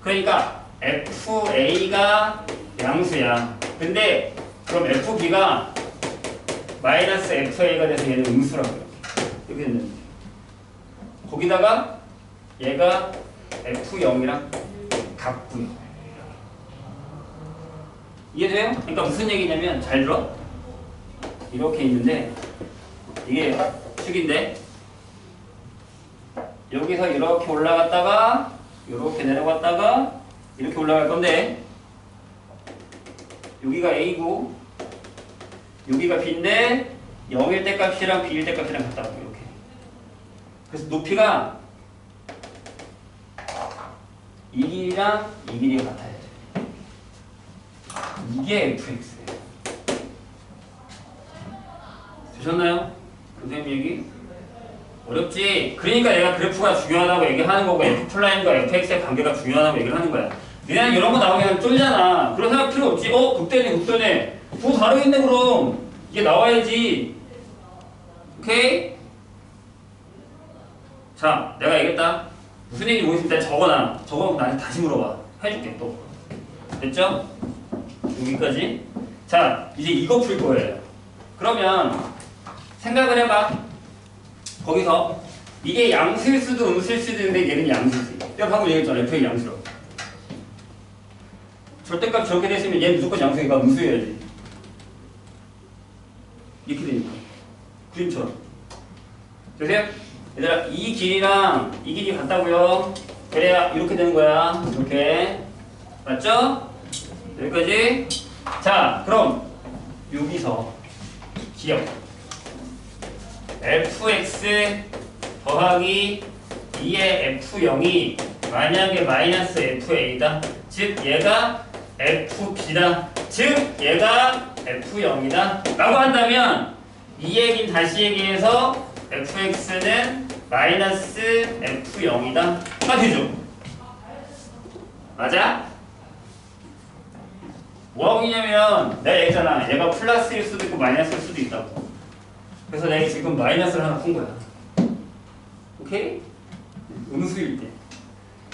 A: 그러니까 FA가 양수야. 근데 그럼 FB가 마이너스 FA가 돼서 얘는 음수라고요. 이렇게 된다는 얘기죠. 거기다가 얘가 F0이랑 같고요. 이해돼요? 그러니까 무슨 얘기냐면 잘 들어. 이렇게 있는데 이게 축인데 여기서 이렇게 올라갔다가 이렇게 내려갔다가 이렇게 올라갈 건데 여기가 A고 여기가 B인데 0일 때 값이랑 B일 때 값이랑 같다고 이렇게. 그래서 높이가 이 길이랑 이 길이가 같아야 돼. 이게 fx예요. 되셨나요? 선생님 얘기? 어렵지? 그러니까 얘가 그래프가 중요하다고 얘기하는 거고 F'과 fx의 관계가 중요하다고 얘기를 하는 거야. 얘는 이런 거 나오면 쫄잖아. 그런 생각 필요 없지. 극대네 극대네. 뭐 다르겠네 그럼. 이게 나와야지. 오케이? 자, 내가 얘기했다. 무슨 얘기인지 모르겠으면 내가 적어놔. 적어놓고 나한테 다시 물어봐. 해줄게 또. 됐죠? 여기까지. 자, 이제 이거 풀 거예요. 그러면 생각을 해봐. 거기서 이게 양수일 수도 음수일 수도 있는데 얘는 양수지. 내가 방금 얘기했잖아. f의 양수라고. 절대값 저렇게 됐으면 얘는 무조건 양수니까 음수여야지. 이렇게 되니까. 그림처럼. 되세요? 얘들아, 이 길이랑 이 길이 같다고요. 그래야 이렇게 되는 거야. 이렇게. 맞죠? 여기까지. 자, 그럼 여기서 기억. fx 더하기 2의 f0이 만약에 마이너스 fa다. 즉 얘가 fb다. 즉 얘가 f0이다. 라고 한다면 이 얘기는 다시 얘기해서 fx는 마이너스 f0이다. 가 되죠? 맞아? 뭐하고 있냐면 내가 얘기했잖아. 얘가 플러스일 수도 있고 마이너스일 수도 있다고. 그래서 내가 지금 마이너스를 하나 푼 거야. 오케이? 음수일 때.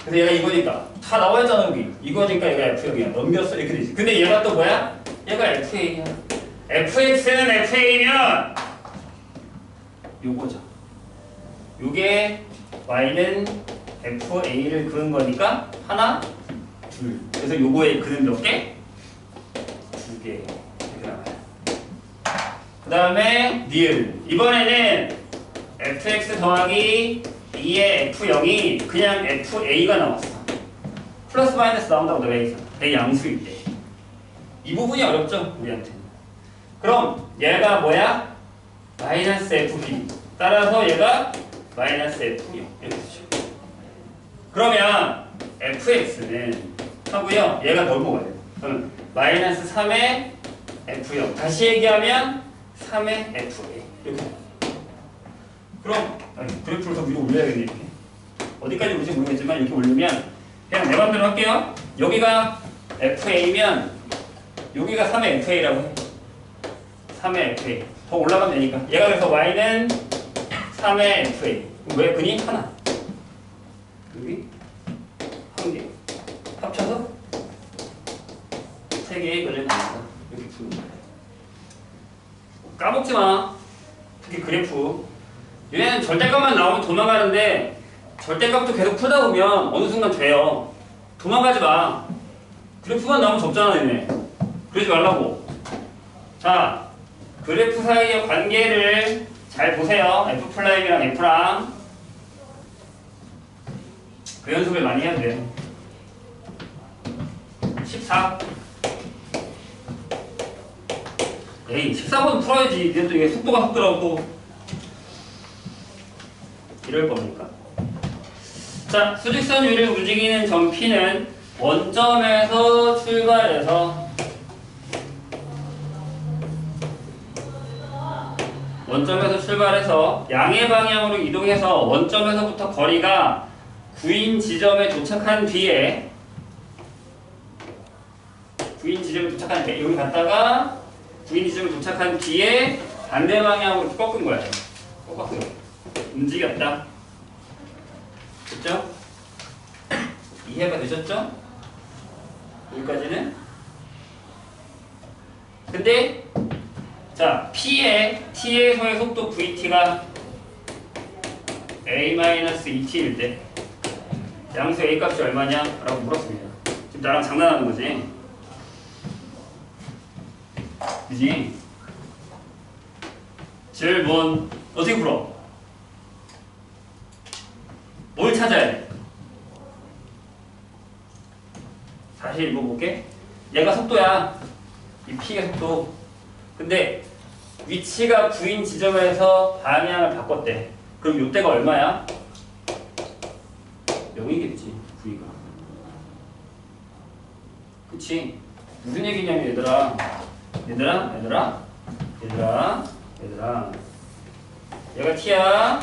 A: 그래서 얘가 이거니까 다 나와있잖아 여기. 이거니까 얘가 f0이야. 넘겼어 이렇게 되지. 근데 얘가 또 뭐야? 얘가 fa야. fx는 fa면 요거죠. 요게 y는 fa를 그은 거니까 하나, 둘. 그래서 요거에 그는 몇 개? 두 개. 이렇게 나와요. 그 다음에 니을. 이번에는 fx 더하기 2의 f0이 그냥 fa가 나왔어. 플러스 마이너스 나온다고 내가 얘기했어. 내 양수일 때. 이 부분이 어렵죠? 우리한테는. 그럼 얘가 뭐야? 마이너스 fb. 따라서 얘가 마이너스 f0 이렇게 되죠. 그러면 fx는 하고요. 얘가 넘어가요. 그럼 마이너스 3의 f0. 다시 얘기하면 3의 fa. 이렇게. 그럼 그래프를 더 위로 올려야겠네. 이렇게. 어디까지 올지 모르겠지만 이렇게 올리면 그냥 내 맘대로 할게요. 여기가 fa면 여기가 3의 fa라고 해. 3의 fa. 더 올라가면 되니까. 얘가 그래서 y는 3의 fa. 왜 그니? 하나. 여기 한 개. 합쳐서 3개의 걸려 나옵니다. 이렇게 푸는 거예요. 까먹지 마. 특히 그래프. 얘는 절대값만 나오면 도망가는데 절대값도 계속 풀다 보면 어느 순간 돼요. 도망가지 마. 그래프만 나오면 접잖아 얘네. 그러지 말라고. 자, 그래프 사이의 관계를 잘 보세요. F'이랑 F랑. 그 연습을 많이 해야 돼요. 14. 에이, 14번 풀어야지. 이제 또 이게 속도가 속더라고 또. 이럴 겁니까? 자, 수직선 위를 움직이는 점 P는 원점에서 출발해서 양의 방향으로 이동해서 원점에서부터 거리가 구인 지점에 도착한 뒤에 여기 갔다가 구인 지점에 도착한 뒤에 반대 방향으로 꺾은 거야. 꺾었어요. 움직였다. 됐죠? 이해가 되셨죠? 여기까지는? 근데 자, t에서의 속도 vt가 a-2t일 때 양수 a 값이 얼마냐? 라고 물었습니다. 지금 나랑 장난하는 거지? 그지? 질문 어떻게 풀어? 찾아야 돼. 다시 읽어볼게. 얘가 속도야. 이 P의 속도. 근데 위치가 V인 지점에서 방향을 바꿨대. 그럼 요때가 얼마야? 0이겠지, V가. 그치? 무슨 얘기냐면 얘들아. 얘가 T야.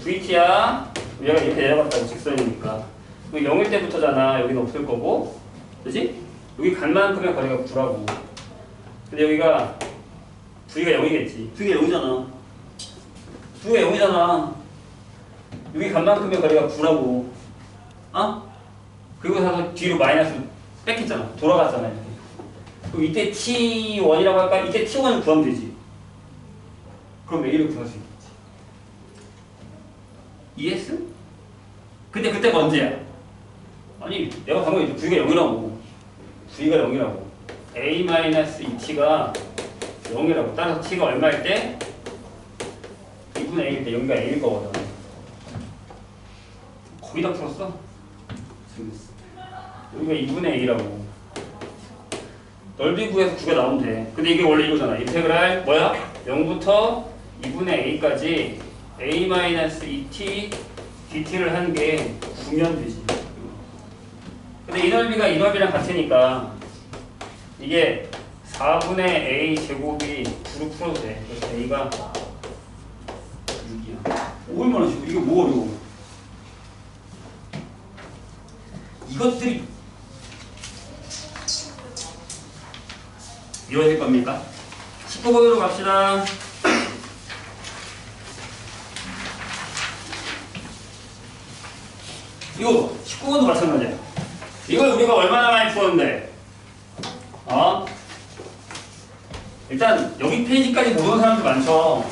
A: VT야. 얘가 이렇게 내려갔다고 직선이니까. 0일 때부터잖아. 여기는 없을 거고. 그치? 여기 간 만큼의 거리가 9라고. 근데 여기가 V가 0이겠지. V가 0이잖아. V가 0이잖아. 여기 간 만큼의 거리가 9라고. 어? 그리고 나서 뒤로 마이너스 뺏겼잖아. 돌아갔잖아. 이렇게. 그럼 이때 T1이라고 할까? 이때 T1을 구하면 되지. 그럼 A를 구할 수 있겠지. ES? 근데 그때가 언제야? 아니 내가 방금 V가 0이라고. V가 0이라고. A-2T가 0이라고. 따라서 T가 얼마일 때? 2분의 A일 때 여기가 A일 거거든. 거의 다 풀었어. 여기가 2분의 A라고. 넓이 구해서 9가 나오면 돼. 근데 이게 원래 이거잖아. 인테그랄 뭐야? 0부터 2분의 A까지 A-2t dt를 한 게 9면 되지. 근데 이 넓이가 이 넓이랑 같으니까 이게 4분의 A 제곱이 9로 풀어도 돼. 그래서 A가 6이야. 얼마나 쉬워. 이게 뭐 어려워. 이것들이 이루어질 겁니까? 19번으로 갑시다. 이거 19번도 마찬가지야. 이걸 우리가 얼마나 많이 풀었는데 일단 여기 페이지까지 모르는 사람들 많죠.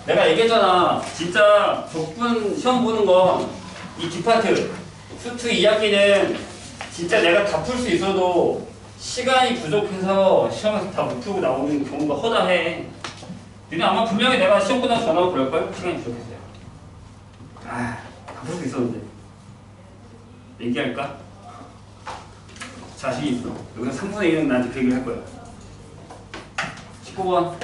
A: 내가 얘기했잖아. 진짜 적분 시험 보는 건 이 뒷파트 수트 2학기는 진짜 내가 다 풀 수 있어도 시간이 부족해서 시험에서 다 못 풀고 나오는 경우가 허다해. 니네 아마 분명히 내가 시험 끝나서 전화 오고 그럴걸? 시간이 부족했어요. 다 풀 수 있었는데. 얘기할까? 자신이 있어. 여기서 3분의 1은 나한테 그 얘기를 할 거야. 19번.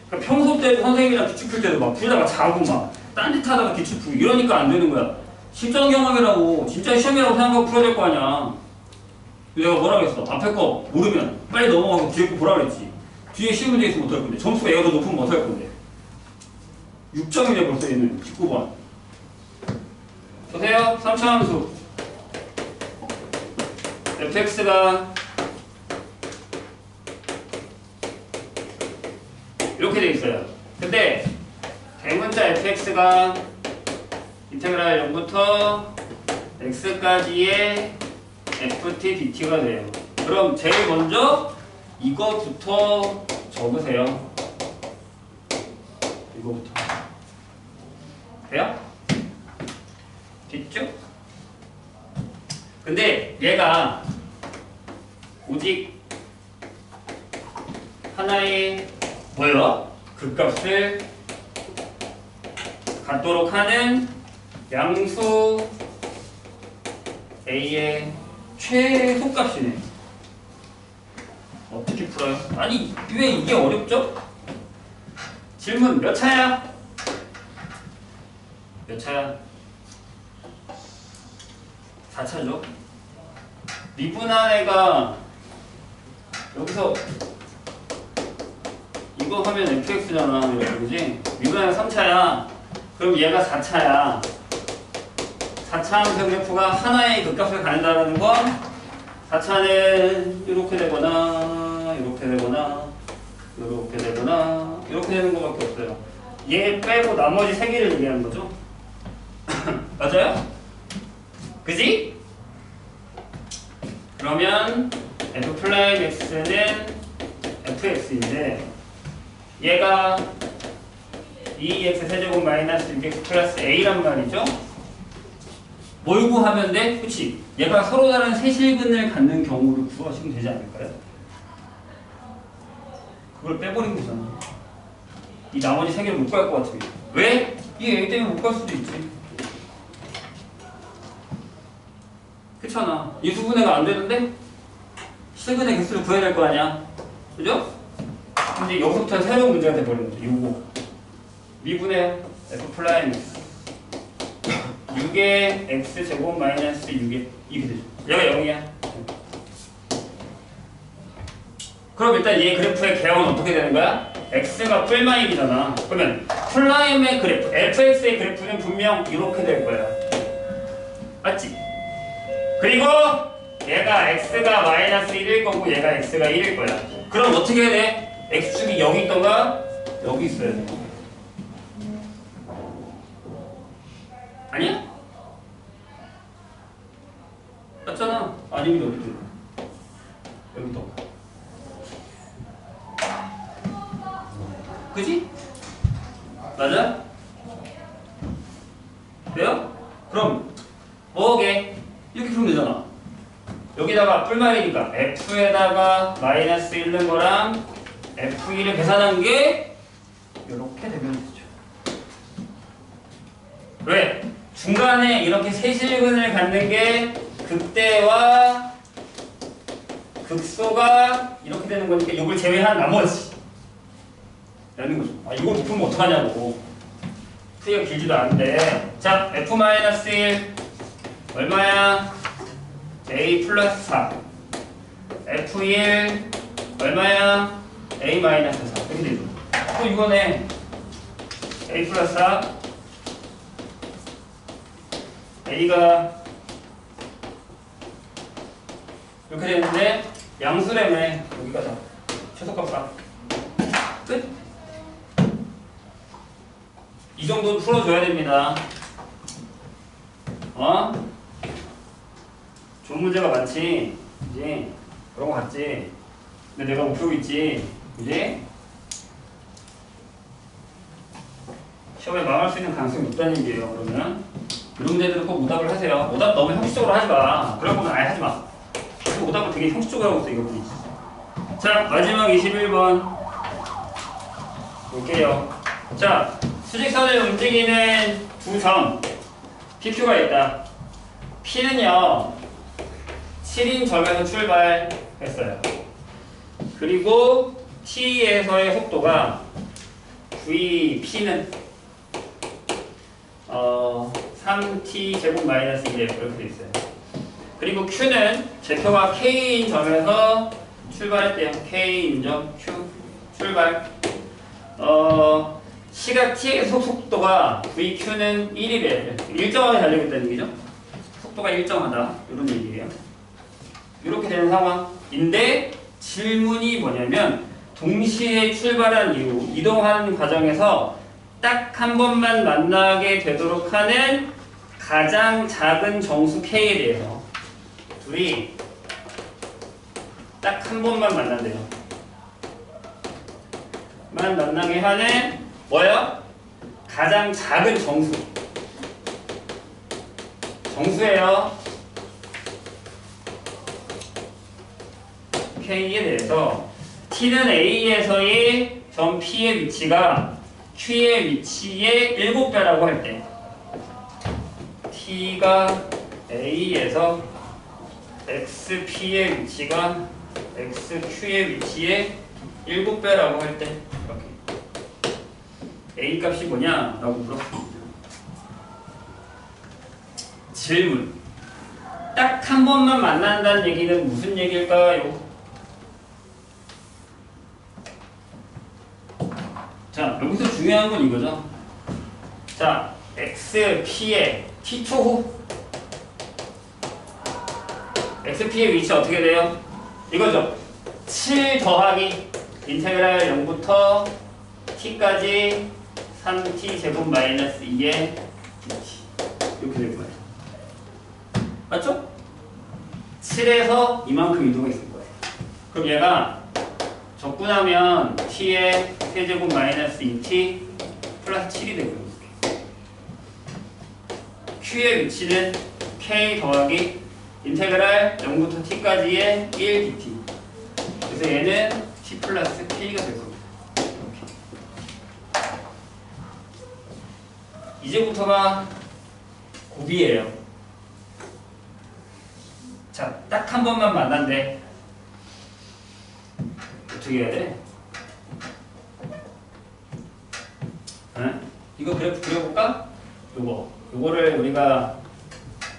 A: 그러니까 평소 때도 선생님이랑 기출 풀 때도 막 풀다가 자고 막 딴짓하다가 기출 풀고 이러니까 안 되는 거야. 실전 경험이라고 진짜 시험이라고 생각하고 풀어야 될 거 아니야. 내가 뭐라 그랬어? 앞에 거 모르면 빨리 넘어가고 뒤에 거 보라 그랬지. 뒤에 쉬운 문제 있으면 어떨 건데? 점수가 얘가 더 높으면 어떨 건데? 6점이네 벌써 얘는. 19번. 보세요. 3차 함수. fx가 이렇게 돼 있어요. 근데 대문자 fx가 인테그랄 0부터 x까지의 ft dt가 돼요. 그럼 제일 먼저 이거부터 적으세요. 이거부터. 돼요? 됐죠? 근데 얘가 오직 하나의 뭐예요? 극값을 갖도록 하는 양수 A의 최소값이네. 어떻게 풀어요? 아니 왜 이게 어렵죠? 질문 몇 차야? 몇 차야? 4차죠. 미분한 애가 여기서 이거 하면 fx잖아. 그지? 미분한 애가 3차야. 그럼 얘가 4차야. 4차 함수 그래프가 하나의 극값을 갖는다는 건 4차는 이렇게 되거나 이렇게 되거나 이렇게 되거나 이렇게 되는 것밖에 없어요. 얘 빼고 나머지 3개를 얘기하는 거죠. 맞아요? 그지? 그러면 f 플라임 x는 fx인데 얘가 2x 세제곱 마이너스 6x 플러스 a란 말이죠. 뭘 구하면 돼? 그치? 얘가 서로 다른 세실근을 갖는 경우를 구하시면 되지 않을까요? 그걸 빼버린 거잖아. 이 나머지 3개를 못 구할 것 같으면. 왜? 이 a 때문에 못 구할 수도 있지. 그렇잖아. 이수분해가 안 되는데 실근의 개수를 구해야 될 거 아니야. 그죠? 근데 여기서부터 새로운 문제가 돼버리는 거죠. 요거 미분의 f 플라임 6의 x제곱 마이너스 6의 이렇게 되죠. 얘가 0이야. 그럼 일단 얘 그래프의 개형은 어떻게 되는 거야? x가 풀마임이잖아. 그러면 플라임의 그래프, fx의 그래프는 분명 이렇게 될 거야. 맞지? 그리고 얘가 x가 마이너스 1일 거고 얘가 x가 1일 거야. 그럼 어떻게 해야 돼? x축이 여기 있던가 여기 있어야 돼. 아니야? 맞잖아. 아니면 여기 있던가 여기 있던가. 그지? 맞아? 돼요? 그럼 뭐게? 이렇게 풀면 되잖아. 여기다가 뿔말이니까 f에다가 마이너스 1 넣은 거랑 f1을 계산한 게 이렇게 되면 되죠. 왜? 중간에 이렇게 세실근을 갖는 게 극대와 극소가 이렇게 되는 거니까 이걸 제외한 나머지 라는 거죠. 아, 이거 풀면 어떡하냐고. 풀이가 길지도 않은데. 자, f-1 얼마야? a 플러스 4. f1 얼마야? a 마이너스 4. 이렇게 되죠. 또 이거네. a 플러스 4. a가 이렇게 되는데 양수라며. 여기가 다 최소값 4. 끝. 이 정도는 풀어줘야 됩니다. 좋은 문제가 많지. 그지? 그런 거 같지? 근데 내가 못 풀고 있지. 그지? 시험에 망할 수 있는 가능성이 있다는 얘기예요. 그러면 이런 문제들은 꼭 오답을 하세요. 오답 너무 형식적으로 하지 마. 그런 거는 아예 하지 마. 오답을 되게 형식적으로 하고 있어, 이거분이. 자, 마지막 21번 볼게요. 자, 수직선을 움직이는 두 점 PQ가 있다. P는요 7인 점에서 출발했어요. 그리고 T에서의 속도가 VP는 3T 제곱 마이너스 1 이렇게 돼 있어요. 그리고 Q는 제표가 K인 점에서 출발했대요. K인 점 Q 출발. 시각 t의 속도가 VQ는 1이래. 일정하게 달리고 있다는 얘기죠. 속도가 일정하다. 이런 얘기예요. 이렇게 되는 상황인데 질문이 뭐냐면 동시에 출발한 이후 이동하는 과정에서 딱 한 번만 만나게 되도록 하는 가장 작은 정수 K에 대해서 둘이 딱 한 번만 만난대요. 만나게 하는 뭐예요? 가장 작은 정수. 정수예요. K에 대해서 T는 A에서의 점 P의 위치가 Q의 위치의 7배라고 할 때 T가 A에서 XP의 위치가 XQ의 위치의 7배라고 할 때 이렇게 A 값이 뭐냐? 라고 물었습니다. 질문. 딱 한 번만 만난다는 얘기는 무슨 얘기일까요? 자, 여기서 중요한 건 이거죠. 자, XP의 T초 후 XP의 위치 어떻게 돼요? 이거죠. 7 더하기 인테그랄 0부터 T까지 3T 제곱 마이너스 2의 위치. 이렇게 될 거예요. 맞죠? 7에서 이만큼 이동했을 거예요. 그럼 얘가 적분하면 T의 세제곱 마이너스 2T 플러스 7이 되고요. Q의 위치는 K 더하기 인테그랄 0부터 T까지의 1dt. 그래서 얘는 T 플러스 K가 될 겁니다. 이렇게. 이제부터가 고비예요. 딱 한 번만 만난대. 어떻게 해야 돼? 응? 이거 그래프 그려볼까? 요거를 우리가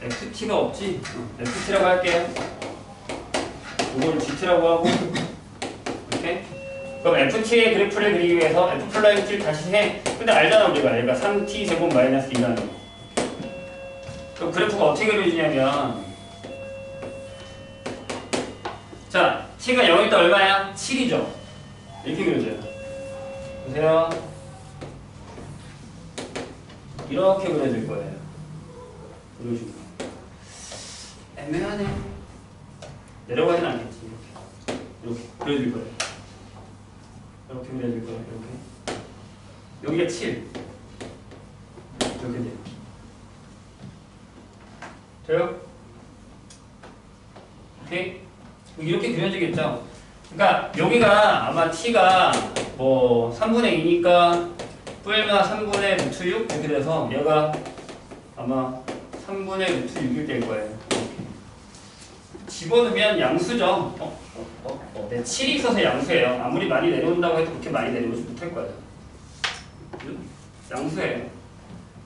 A: FT가 없지? FT라고 할게요. 요거를 GT라고 하고 이렇게. 그럼 FT의 그래프를 그리기 위해서 F 플라이 T를 다시 해. 근데 알잖아 우리가 얘가 3T 제곱 마이너스 2라는 거. 그럼 그래프가 어떻게 그려지냐면 자, T가 0일 때 얼마야? 7이죠? 이렇게 그려져요. 보세요. 이렇게 그려질 거예요. 이런 식으로. 애매하네. 내려가진 않겠지. 이렇게 그려질 거예요. 이렇게 그려질 거예요. 이렇게. 여기가 7. 이렇게 돼요. 돼요? 오케이? 이렇게 그려지겠죠? 그러니까 여기가 아마 t가 뭐 3분의 2니까 뿔마 3분의 루트 6 이렇게 돼서 얘가 아마 3분의 루트 6일 될 거예요. 집어넣으면 양수죠. 네, 7이 있어서 양수예요. 아무리 많이 내려온다고 해도 그렇게 많이 내려오지 못할 거예요. 양수예요.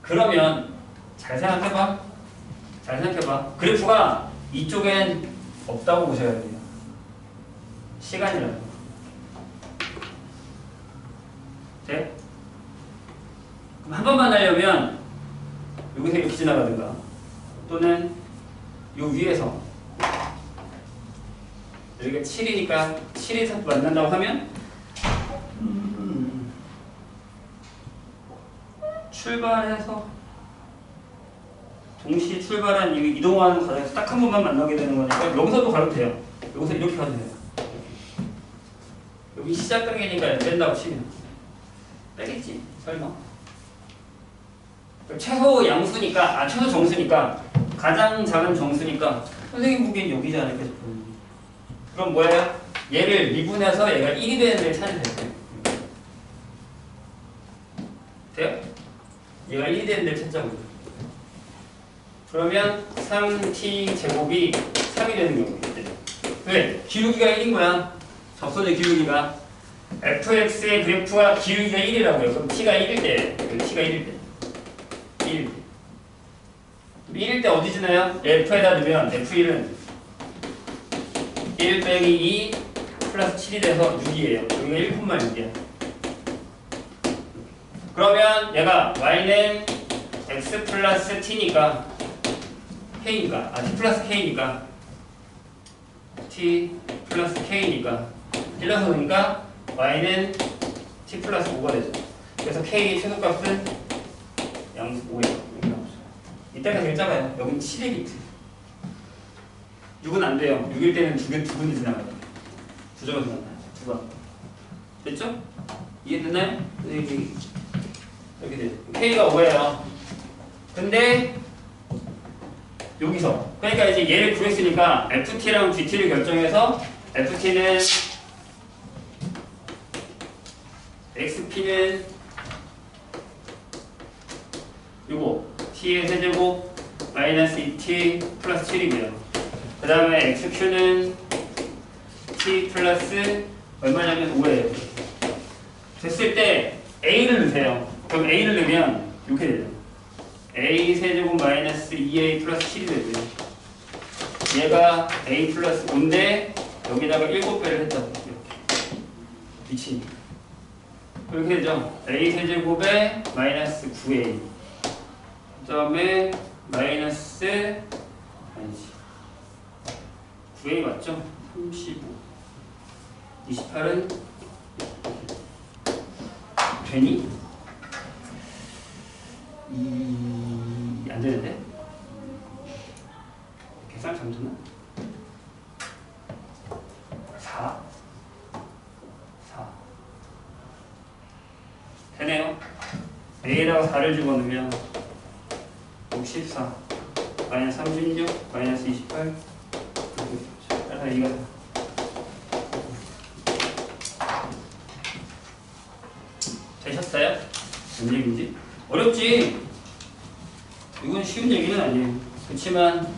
A: 그러면 잘 생각해봐. 잘 생각해봐. 그래프가 이쪽엔 없다고 보셔야 돼요. 시간이라는 거. 돼? 그럼 한 번만 하려면 여기서 이렇게 지나가든가 또는 요 위에서 여기가 7이니까 7에서 만난다고 하면 출발해서 동시에 출발한 이동하는 과정에서 딱 한 번만 만나게 되는 거니까 여기서도 가도 돼요. 여기서 이렇게 가도 돼요. 여기 시작각이니까 뺀다고 치면 빼겠지 설마. 최소 양수니까 최소 정수니까 가장 작은 정수니까 선생님 보기엔 여기지 않을까 싶어요. 그럼 뭐예요? 얘를 미분해서 얘가 1이 되는 데를 찾으면 돼요. 돼요? 얘가 1이 되는 데를 찾자고요. 그러면 3t 제곱이 3이 되는 경우 있대요. 왜? 기울기가 1인 거야. 접선의 기울기가. fx의 그래프가 기울기가 1이라고요. 그럼 t가 1일 때, t가 1일 때. 1일 때. 1일 때 어디 지나요? f에다 넣으면 f1은 1 빼기 2 플러스 7이 돼서 6이에요. 여기가 1,6이야. 그러면 얘가 y는 x 플러스 t니까 k니까 t 플러스 k니까 t 플러스 k니까 일러서 보니까 y는 t 플러스 5가 되죠. 그래서 k 최소값은 양수 5예요. 이때가 되게 작아요. 여긴 7의 비트. 6은 안 돼요. 6일 때는 두 분이 지나가요. 두 점에서 만나요. 두 번. 됐죠? 이해됐나요? 이렇게 돼요. k가 5예요. 근데 여기서 그러니까 이제 얘를 구했으니까 ft랑 gt를 결정해서 ft는 xp는 요거 t의 세제곱 마이너스 2t 플러스 7이고요. 그 다음에 xq는 t 플러스 얼마냐면 5예요. 됐을 때 a를 넣으세요. 그럼 a를 넣으면 이렇게 되죠. a 세제곱 마이너스 2a 플러스 7이 되고요. 얘가 a 플러스 5인데 여기다가 7배를 했다고. 이렇게 미치니까 이렇게 되죠. a 세제곱에 마이너스 9a 그 다음에 마이너스 9a 맞죠? 35 28은 되니? 안 되는데? 계산 잘못했나? 4 되네요. a에다가 4를 집어넣으면 64 마이너스 36 마이너스 28 따라서 이거 되셨어요? 무슨 얘기인지? 어렵지? 이건 쉬운 얘기는 아니에요. 그렇지만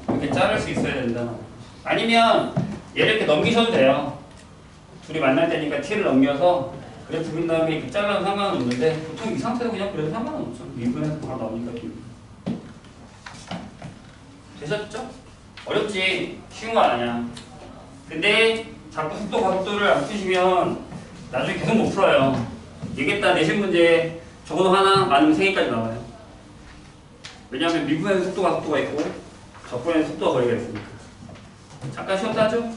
A: 이렇게 자를 수 있어야 된다. 아니면 얘를 이렇게 넘기셔도 돼요. 둘이 만날 때니까 t를 넘겨서 그래프 그린 다음에 이렇게 잘라도 상관은 없는데 보통 이 상태도 그냥 그래도 상관은 없죠. 미분에서 바로 나오니까 미분. 되셨죠? 어렵지? 쉬운 거 아니야. 근데 자꾸 속도 가속도를 안 푸시면 나중에 계속 못 풀어요. 얘기했다 내신 문제 적어도 하나 많으면 3개까지 나와요. 왜냐하면 미분에는 속도 가속도가 있고 적분에는 속도가 거리가 있으니까. 잠깐 쉬었다 하죠?